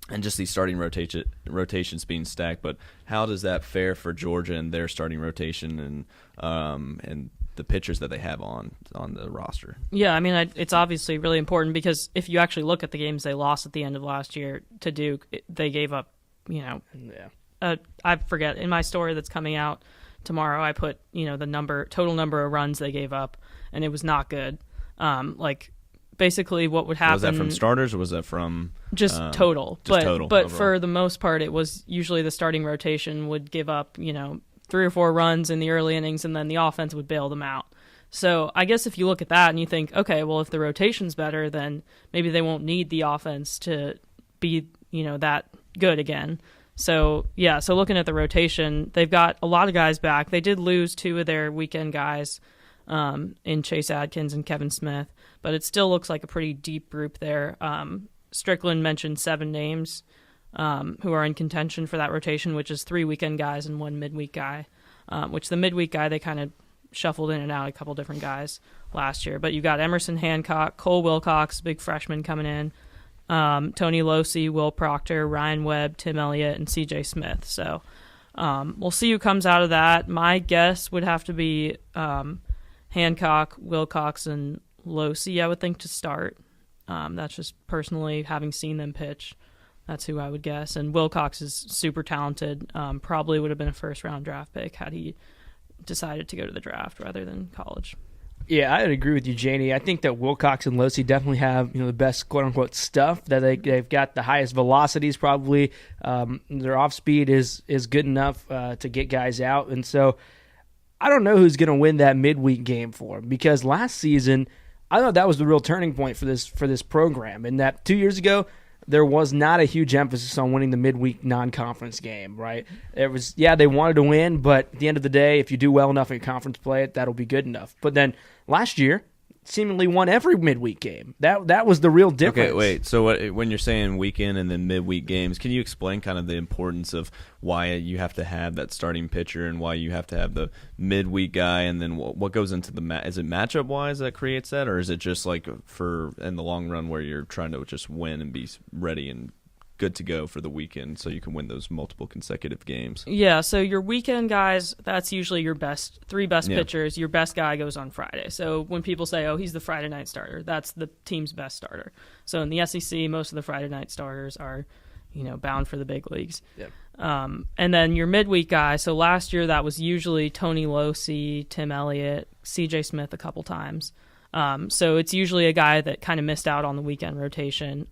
and just these starting rotations being stacked. But how does that fare for Georgia and their starting rotation and the pitchers that they have on the roster? Yeah, I mean, it's obviously really important because if you actually look at the games they lost at the end of last year to Duke, they gave up, I forget, in my story that's coming out tomorrow, I put, the total number of runs they gave up, and it was not good. Basically what would happen... Was that from starters or was that from... Just total. Just total But overall. for the most part, it was usually the starting rotation would give up, 3 or 4 runs in the early innings, and then the offense would bail them out. So I guess if you look at that and you think, okay, well, if the rotation's better, then maybe they won't need the offense to be, that good again. So, yeah, so looking at the rotation, they've got a lot of guys back. They did lose 2 of their weekend guys in Chase Adkins and Kevin Smith, but it still looks like a pretty deep group there. Strickland mentioned 7 names who are in contention for that rotation, which is 3 weekend guys and 1 midweek guy, which the midweek guy they kind of shuffled in and out a couple different guys last year. But you got Emerson Hancock, Cole Wilcox, big freshman coming in, Tony Losi, Will Proctor, Ryan Webb, Tim Elliott, and CJ Smith. So we'll see who comes out of that. My guess would have to be Hancock, Wilcox, and Losi, I would think, to start. That's just personally having seen them pitch. That's who I would guess. And Wilcox is super talented. Probably would have been a first-round draft pick had he decided to go to the draft rather than college. Yeah, I would agree with you, Janey. I think that Wilcox and Losi definitely have the best quote-unquote stuff. That they've got the highest velocities probably. Their off-speed is good enough to get guys out. And so I don't know who's going to win that midweek game for them, because last season I thought that was the real turning point for this program. And that 2 years ago, there was not a huge emphasis on winning the midweek non-conference game, right? It was, they wanted to win, but at the end of the day, if you do well enough in conference play, that'll be good enough. But then last year, seemingly won every midweek game. That was the real difference. Okay, wait. So when you're saying weekend and then midweek games, can you explain kind of the importance of why you have to have that starting pitcher and why you have to have the midweek guy, and then what goes into is it matchup wise that creates that, or is it just like for in the long run where you're trying to just win and be ready and good to go for the weekend so you can win those multiple consecutive games? Yeah, so your weekend guys, that's usually your three best pitchers. Your best guy goes on Friday. So when people say, oh, he's the Friday night starter, that's the team's best starter. So in the SEC, most of the Friday night starters are, bound for the big leagues. Yep. And then your midweek guy, so last year that was usually Tony Losi, Tim Elliott, CJ Smith a couple times. So it's usually a guy that kind of missed out on the weekend rotation.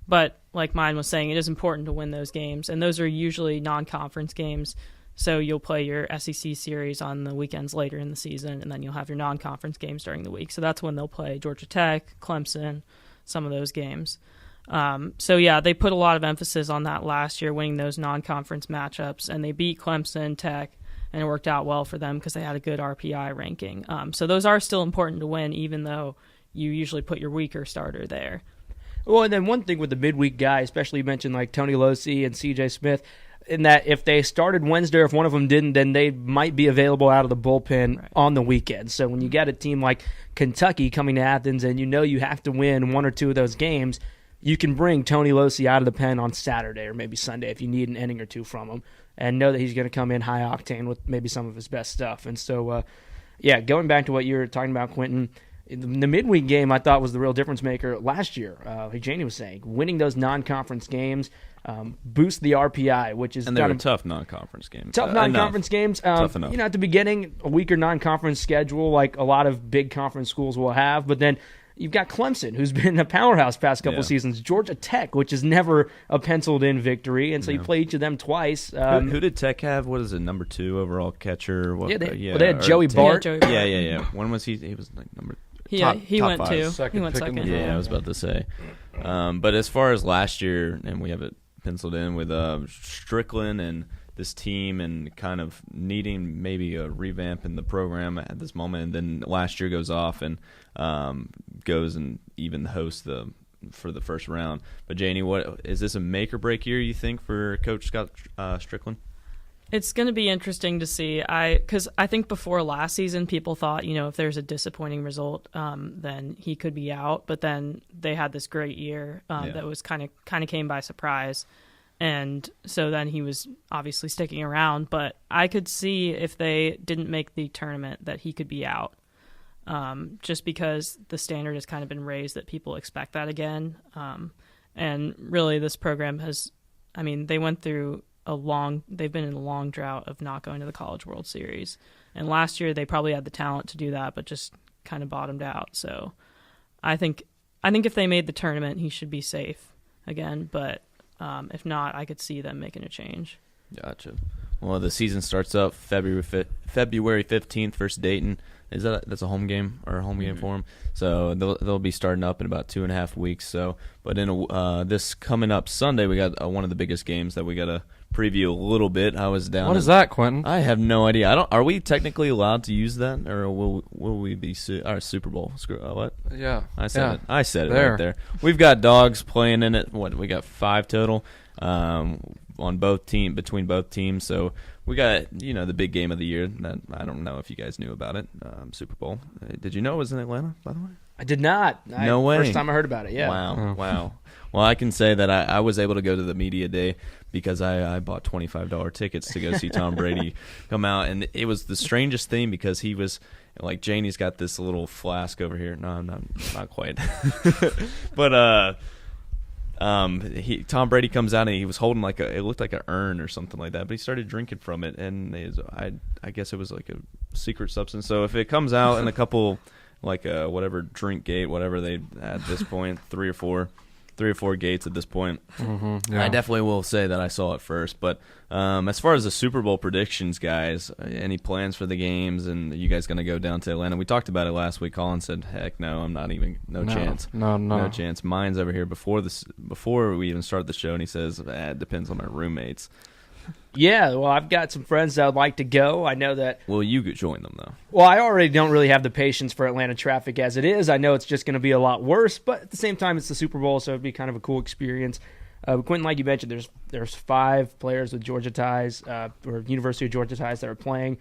But like mine was saying, it is important to win those games, and those are usually non-conference games. So you'll play your SEC series on the weekends later in the season, and then you'll have your non-conference games during the week. So that's when they'll play Georgia Tech, Clemson, some of those games. They put a lot of emphasis on that last year, winning those non-conference matchups, and they beat Clemson, Tech, and it worked out well for them because they had a good RPI ranking. So those are still important to win, even though you usually put your weaker starter there. Well, and then one thing with the midweek guy, especially you mentioned like Tony Losi and CJ Smith, in that if they started Wednesday, or if one of them didn't, then they might be available out of the bullpen on the weekend. So when you got a team like Kentucky coming to Athens and you have to win 1 or 2 of those games, you can bring Tony Losi out of the pen on Saturday or maybe Sunday if you need an inning or 2 from him, and know that he's going to come in high octane with maybe some of his best stuff. And so, going back to what you were talking about, Quentin, the midweek game I thought was the real difference maker last year. Like Janey was saying, winning those non-conference games boost the RPI, which is and they were tough non-conference games. Tough non-conference games. Tough enough. At the beginning, a weaker non-conference schedule like a lot of big conference schools will have, but then you've got Clemson, who's been a powerhouse past couple seasons. Georgia Tech, which is never a penciled-in victory, and so you play each of them twice. Who did Tech have? What is it, number 2 overall catcher? They had Joey Bart. Yeah. When was he? He was like number. He top went 5. too. He went second. Yeah, I was about to say. But as far as last year, and we have it penciled in with Strickland and this team and kind of needing maybe a revamp in the program at this moment, and then last year goes off and goes and even hosts for the first round. But Janey, what is this a make or break year you think for Coach Scott Strickland? It's going to be interesting to see. Because I think before last season, people thought, if there's a disappointing result, then he could be out. But then they had this great year that was kind of came by surprise, and so then he was obviously sticking around. But I could see if they didn't make the tournament that he could be out, just because the standard has kind of been raised that people expect that again. And really, this program has, they went through they've been in a long drought of not going to the College World Series. And last year they probably had the talent to do that, but just kind of bottomed out. So I think if they made the tournament, he should be safe again. But if not, I could see them making a change. Gotcha. Well, the season starts up February 15th versus Dayton. That's a home game or a home game for them? So they'll be starting up in about 2.5 weeks. So, but in this coming up Sunday, we got one of the biggest games that we got to preview a little bit. I was down. What is that, Quentin? I have no idea. Are we technically allowed to use that, or will we be Super Bowl? What? Yeah, I said it. I said it there. right there. We've got dogs playing in it. What we got 5 total. On between both teams, so we got the big game of the year. That I don't know if you guys knew about it. Super Bowl. Did you know it was in Atlanta? By the way, I did not. No way. First time I heard about it. Yeah. Wow. Well, I can say that I was able to go to the media day because I bought $25 tickets to go see Tom Brady come out, and it was the strangest thing because he was. Like Janey's got this little flask over here. No, I'm not quite, but Tom Brady comes out and he was holding it looked like an urn or something like that, but he started drinking from it, and I guess it was like a secret substance. So if it comes out in a couple whatever drink gate, whatever they at this point, three or four gates at this point, yeah. I definitely will say that I saw it first. But as far as the Super Bowl predictions, guys, any plans for the games? And you guys going to go down to Atlanta? We talked about it last week. Collin said, "Heck no, I'm not even. No chance. No chance." Mine's over here before we even start the show, and he says, "It depends on my roommates." Yeah, well, I've got some friends that would like to go. I know that. Will you join them though? Well, I already don't really have the patience for Atlanta traffic as it is. I know it's just going to be a lot worse, but at the same time, it's the Super Bowl, so it'd be kind of a cool experience. Quentin, like you mentioned, there's 5 players with Georgia ties, or University of Georgia ties that are playing.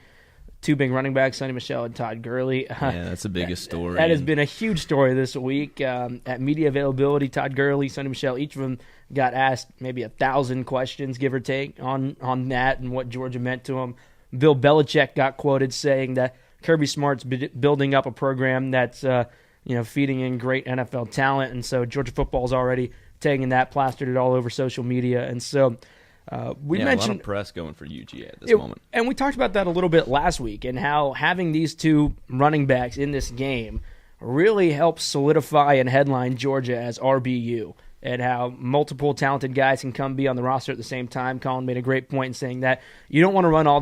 2 big running backs, Sonny Michel and Todd Gurley. Yeah, that's the biggest story. That has been a huge story this week. At media availability, Todd Gurley, Sonny Michel, each of them got asked maybe 1,000 questions, give or take, on that and what Georgia meant to him. Bill Belichick got quoted saying that Kirby Smart's building up a program that's feeding in great NFL talent, and so Georgia football's already taking that, plastered it all over social media, and so. We mentioned a lot of press going for UGA at this moment. And we talked about that a little bit last week and how having these 2 running backs in this game really helps solidify and headline Georgia as RBU and how multiple talented guys can come be on the roster at the same time. Collin made a great point in saying that you don't want to run all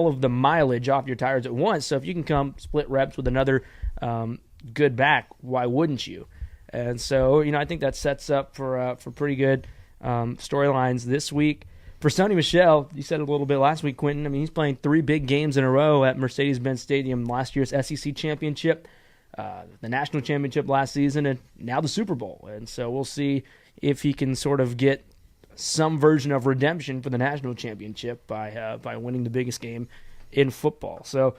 of the mileage off your tires at once. So if you can come split reps with another good back, why wouldn't you? And so, I think that sets up for pretty good storylines this week. For Sonny Michel, you said it a little bit last week, Quentin. I mean, he's playing 3 big games in a row at Mercedes-Benz Stadium, last year's SEC championship, the national championship last season, and now the Super Bowl. And so we'll see if he can sort of get some version of redemption for the national championship by winning the biggest game in football. So,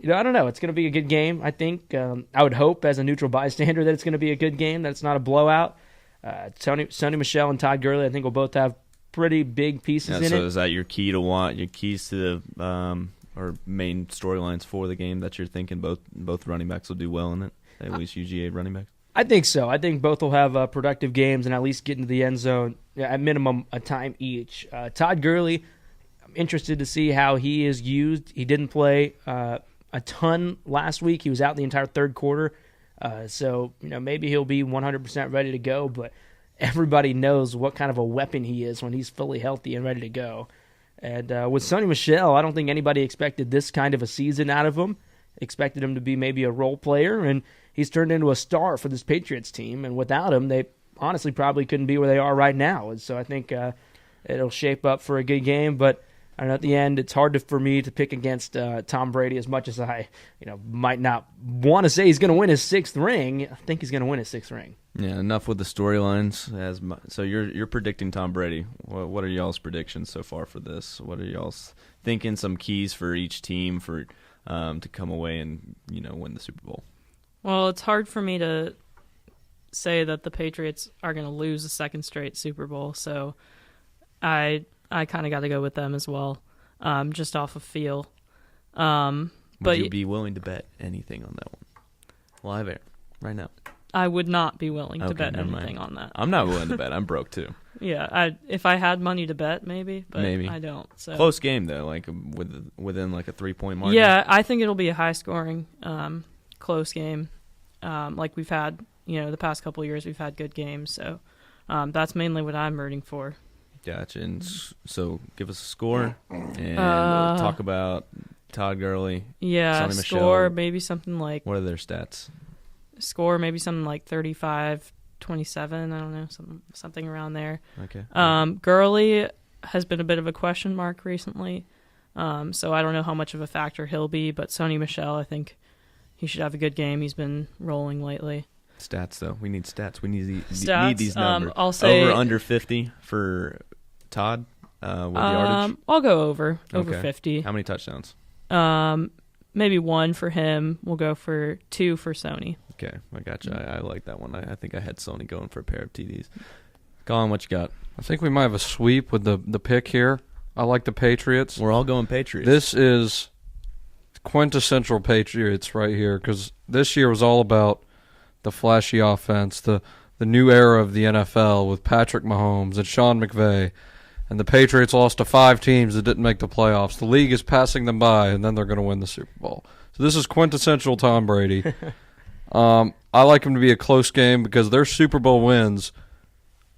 I don't know. It's going to be a good game, I think. I would hope as a neutral bystander that it's going to be a good game, that it's not a blowout. Sonny Michel and Todd Gurley, I think, will both have pretty big pieces in it. So is that your keys to the or main storylines for the game that you're thinking both running backs will do well in it? At least UGA running backs. I think so. I think both will have productive games and at least get into the end zone at minimum a time each. Todd Gurley, I'm interested to see how he is used. He didn't play a ton last week. He was out the entire third quarter. So maybe he'll be 100% ready to go, but everybody knows what kind of a weapon he is when he's fully healthy and ready to go. And with Sonny Michel, I don't think anybody expected this kind of a season out of him. Expected him to be maybe a role player, and he's turned into a star for this Patriots team. And without him, they honestly probably couldn't be where they are right now. And so I think it'll shape up for a good game, but I don't know, at the end, it's hard for me to pick against Tom Brady as much as I, might not want to say he's going to win his 6th ring. I think he's going to win his 6th ring. Yeah, enough with the storylines. So you're predicting Tom Brady. What are y'all's predictions so far for this? What are y'all's thinking? Some keys for each team for to come away and win the Super Bowl. Well, it's hard for me to say that the Patriots are going to lose a 2nd straight Super Bowl, so I kind of got to go with them as well, just off of feel. Would you be willing to bet anything on that one? Live air, right now. I would not be willing to Okay, bet never anything mind. on that. I'm not willing to bet. I'm broke too. Yeah, if I had money to bet, maybe, but Maybe. I don't. So Close game though, like within like a 3-point margin. yeah, I think it'll be a high-scoring, close game. Like we've had, the past couple of years, we've had good games. So that's mainly what I'm rooting for. Gotcha. And so give us a score and we'll talk about Todd Gurley. Yeah, Sonny score Michel. maybe something like What are their stats? 35-27. I don't know, something around there. Okay. Gurley has been a bit of a question mark recently, so I don't know how much of a factor he'll be. But Sonny Michel, I think he should have a good game. He's been rolling lately. Stats though, we need stats. We need Stats, need these numbers. I'll say over under 50 for Todd with the yardage. I'll go over Okay. 50. How many touchdowns? Maybe 1 for him. We'll go for 2 for Sony. Okay, I gotcha. I like that one. I think I had Sony going for a pair of TDs. Colin, what you got? I think we might have a sweep with the pick here. I like the Patriots. We're all going Patriots. This is quintessential Patriots right here because this year was all about the flashy offense, the new era of the NFL with Patrick Mahomes and Sean McVay. And the Patriots lost to 5 teams that didn't make the playoffs. The league is passing them by, and then they're going to win the Super Bowl. So this is quintessential Tom Brady. I like him to be a close game because their Super Bowl wins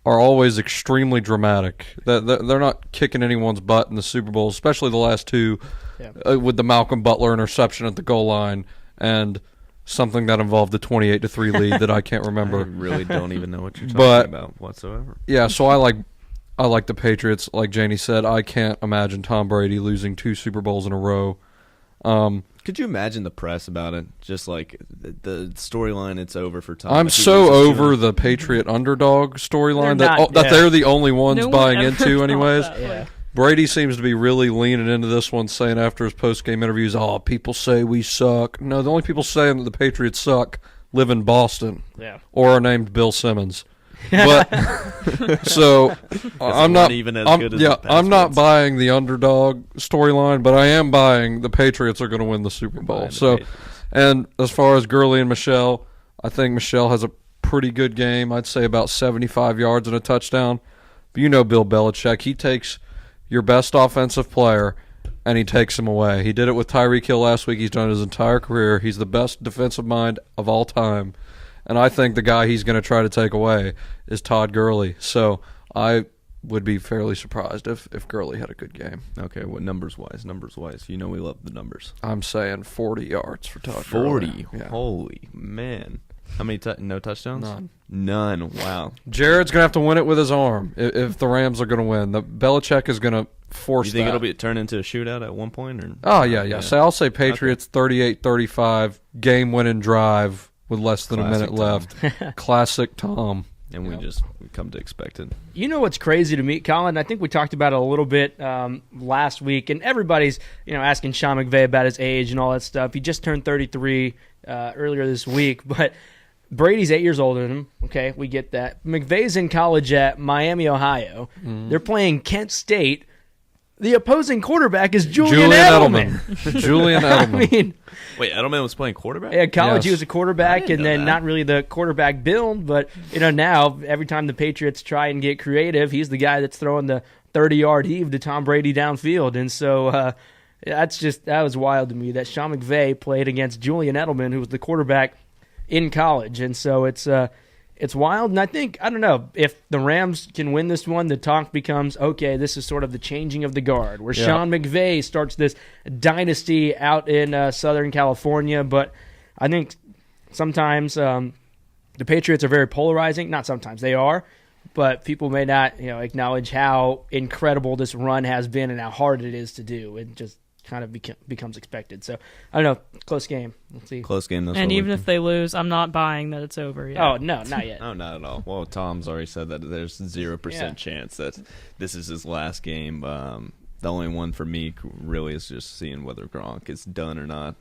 are always extremely dramatic. They're not kicking anyone's butt in the Super Bowl, especially the last 2 with the Malcolm Butler interception at the goal line and something that involved the 28-3 lead that I can't remember. I really don't even know what you're talking about whatsoever. Yeah, so I like the Patriots. Like Janey said, I can't imagine Tom Brady losing 2 Super Bowls in a row. Could you imagine the press about it? Just like the storyline, it's over for Tom. I'm so over the Patriot underdog storyline that they're the only ones No one buying ever into thought anyways. that way. Brady seems to be really leaning into this one, saying after his post-game interviews, "Oh, people say we suck." No, the only people saying that the Patriots suck live in Boston, or are named Bill Simmons. But so I'm not even as good as the I'm not Patriots. buying the underdog storyline, but I am buying the Patriots are going to win the Super Bowl. Buying the So, Patriots. and as far as Gurley and Michelle, I think Michelle has a pretty good game. I'd say about 75 yards and a touchdown. But you know Bill Belichick, he takes your best offensive player and he takes him away. He did it with Tyreek Hill last week. He's done his entire career. He's the best defensive mind of all time. And I think the guy he's going to try to take away is Todd Gurley. So I would be fairly surprised if Gurley had a good game. Okay, what numbers wise? You know we love the numbers. I'm saying 40 yards for Todd 40. Gurley. Yeah. Holy man! How many? No touchdowns? None. None. Wow. Jared's going to have to win it with his arm if the Rams are going to win. The Belichick is going to force You think that. it'll be turn into a shootout at one point? Or Oh, yeah. So I'll say Patriots 38-35, game-winning drive with less than Classic a minute left. Classic Tom. And we come to expect it. You know what's crazy to me, Colin? I think we talked about it a little bit last week, and everybody's asking Sean McVay about his age and all that stuff. He just turned 33 earlier this week, but Brady's 8 years older than him. Okay, we get that. McVay's in college at Miami, Ohio. They're playing Kent State. The opposing quarterback is Julian Edelman. Julian Edelman. I mean, Wait, Edelman was playing quarterback? at college he Yes. was a quarterback, and know then that. not really the quarterback build, but now every time the Patriots try and get creative, he's the guy that's throwing the 30-yard heave to Tom Brady downfield, and so that was wild to me that Sean McVay played against Julian Edelman, who was the quarterback in college, and so it's wild, and I don't know, if the Rams can win this one, the talk becomes, okay, this is sort of the changing of the guard, where Sean McVay starts this dynasty out in Southern California, but I think sometimes the Patriots are very polarizing. Not sometimes, they are, but people may not acknowledge how incredible this run has been and how hard it is to do. It just kind of becomes expected. So, I don't know, close game. Let's see. Close game. And even if they lose, I'm not buying that it's over yet. Oh, no, not yet. No, not at all. Well, Tom's already said that there's 0% Yeah. chance that this is his last game. The only one for me really is just seeing whether Gronk is done or not.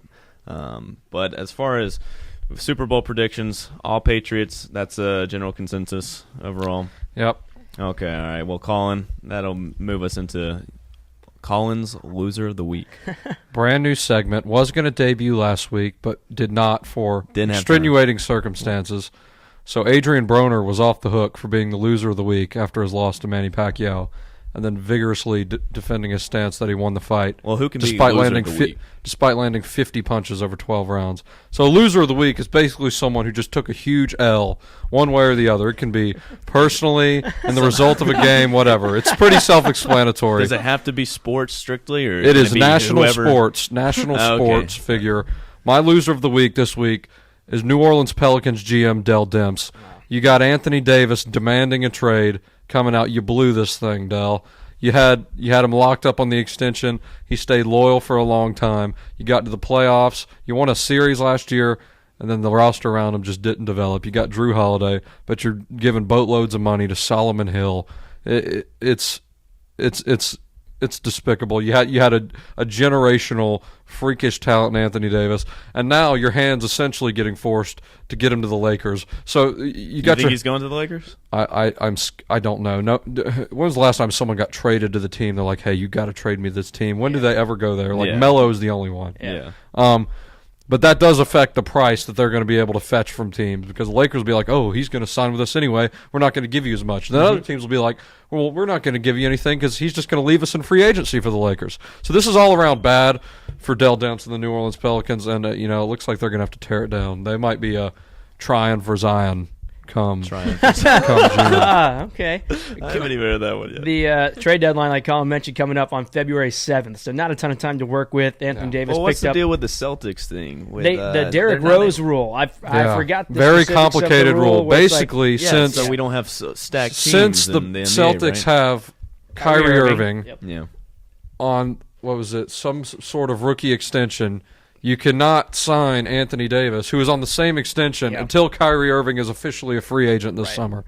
But as far as Super Bowl predictions, all Patriots, that's a general consensus overall. Yep. Okay, all right. Well, Collin, that'll move us into Collin's Loser of the Week. Brand new segment. Was going to debut last week, but did not for Didn't have extenuating circumstances. So Adrian Broner was off the hook for being the loser of the week after his loss to Manny Pacquiao, and then vigorously defending his stance that he won the fight. Well, who can be loser of the week? Despite landing 50 punches over 12 rounds. So a loser of the week is basically someone who just took a huge L one way or the other. It can be personally, in the result of a game, whatever. It's pretty self-explanatory. Does it have to be sports strictly? Or it is national whoever? sports figure. My loser of the week this week is New Orleans Pelicans GM Dell Demps. You got Anthony Davis demanding a trade coming out. You blew this thing, Dell. You had him locked up on the extension. He stayed loyal for a long time. You got to the playoffs. You won a series last year, and then the roster around him just didn't develop. You got Drew Holiday, but you're giving boatloads of money to Solomon Hill. It's despicable. You had a generational freakish talent in Anthony Davis, and now your hand's essentially getting forced to get him to the Lakers. So you think he's going to the Lakers? I don't know. No, when was the last time someone got traded to the team? They're like, hey, you got to trade me to this team. When do they ever go there? Like Melo is the only one. Yeah. But that does affect the price that they're going to be able to fetch from teams, because the Lakers will be like, oh, he's going to sign with us anyway. We're not going to give you as much. Then other teams will be like, well, we're not going to give you anything because he's just going to leave us in free agency for the Lakers. So this is all around bad for Dell Demps and the New Orleans Pelicans, and it looks like they're going to have to tear it down. They might be trying for Zion come June. Okay. I haven't even heard that one yet. The trade deadline, like Collin mentioned, coming up on February 7th, so not a ton of time to work with. Anthony Davis Well, what's picked the up deal with the Celtics thing? With, the Derrick Rose rule. I forgot the very specifics of the complicated rule. Basically, since so we don't have stacked teams since the in the NBA, Celtics right? have Kyrie Irving Yep. on some sort of rookie extension, you cannot sign Anthony Davis, who is on the same extension, until Kyrie Irving is officially a free agent this summer.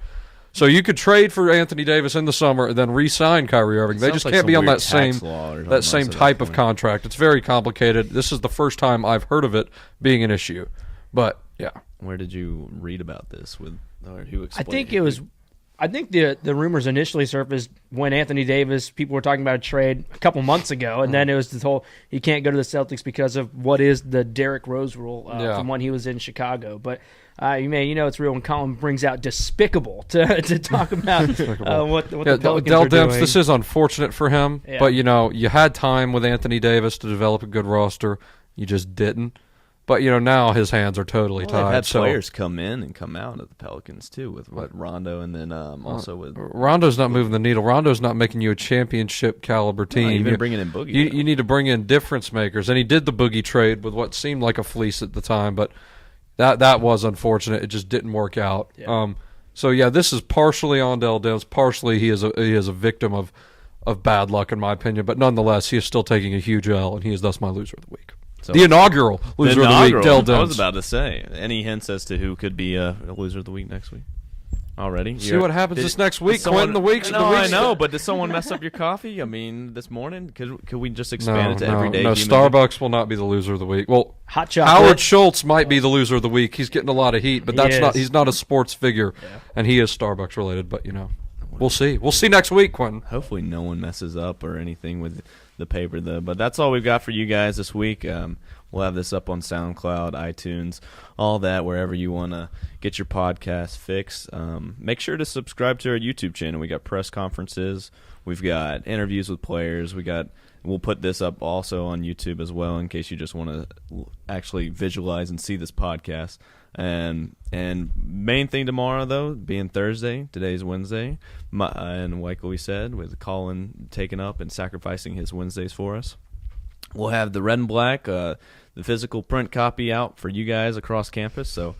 So you could trade for Anthony Davis in the summer and then re-sign Kyrie Irving. They just can't be on that same type of contract. It's very complicated. This is the first time I've heard of it being an issue. But yeah, where did you read about this? Or who explained? I think the rumors initially surfaced when Anthony Davis, people were talking about a trade a couple months ago, and then it was this whole, he can't go to the Celtics because of what is the Derrick Rose rule from when he was in Chicago. But it's real when Collin brings out despicable to talk about what the Pelicans Dell are doing. Demps, this is unfortunate for him, but you had time with Anthony Davis to develop a good roster. You just didn't. But, now his hands are totally tied. They've had players come in and come out of the Pelicans, too, with Rondo, and then also with... Rondo's not moving the needle. Rondo's not making you a championship-caliber team. Even bringing in Boogie. You need to bring in difference makers. And he did the Boogie trade with what seemed like a fleece at the time, but that was unfortunate. It just didn't work out. Yeah. This is partially on Dell Demps. Partially he is a victim of bad luck, in my opinion. But nonetheless, he is still taking a huge L, and he is thus my loser of the week. So the inaugural loser of the week, Dell Demps. I was about to say. Any hints as to who could be a loser of the week next week? Already? See what happens this next week. I know, but did someone mess up your coffee? I mean, this morning? Could we just expand it to every day? No, Starbucks will not be the loser of the week. Well, hot chocolate. Howard Schultz might be the loser of the week. He's getting a lot of heat, but he's not a sports figure, and he is Starbucks related, but we'll see. We'll see next week, Quentin. Hopefully no one messes up or anything with the paper, though. But that's all we've got for you guys this week. We'll have this up on SoundCloud, iTunes, all that, wherever you want to get your podcast fix. Make sure to subscribe to our YouTube channel. We got press conferences. We've got interviews with players. We'll put this up also on YouTube as well in case you just want to actually visualize and see this podcast. And main thing tomorrow, though, being Thursday, today's Wednesday, and like we said, with Collin taking up and sacrificing his Wednesdays for us, we'll have the red and black, the physical print copy out for you guys across campus. So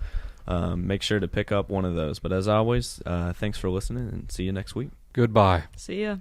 make sure to pick up one of those. But as always, thanks for listening, and see you next week. Goodbye. See ya.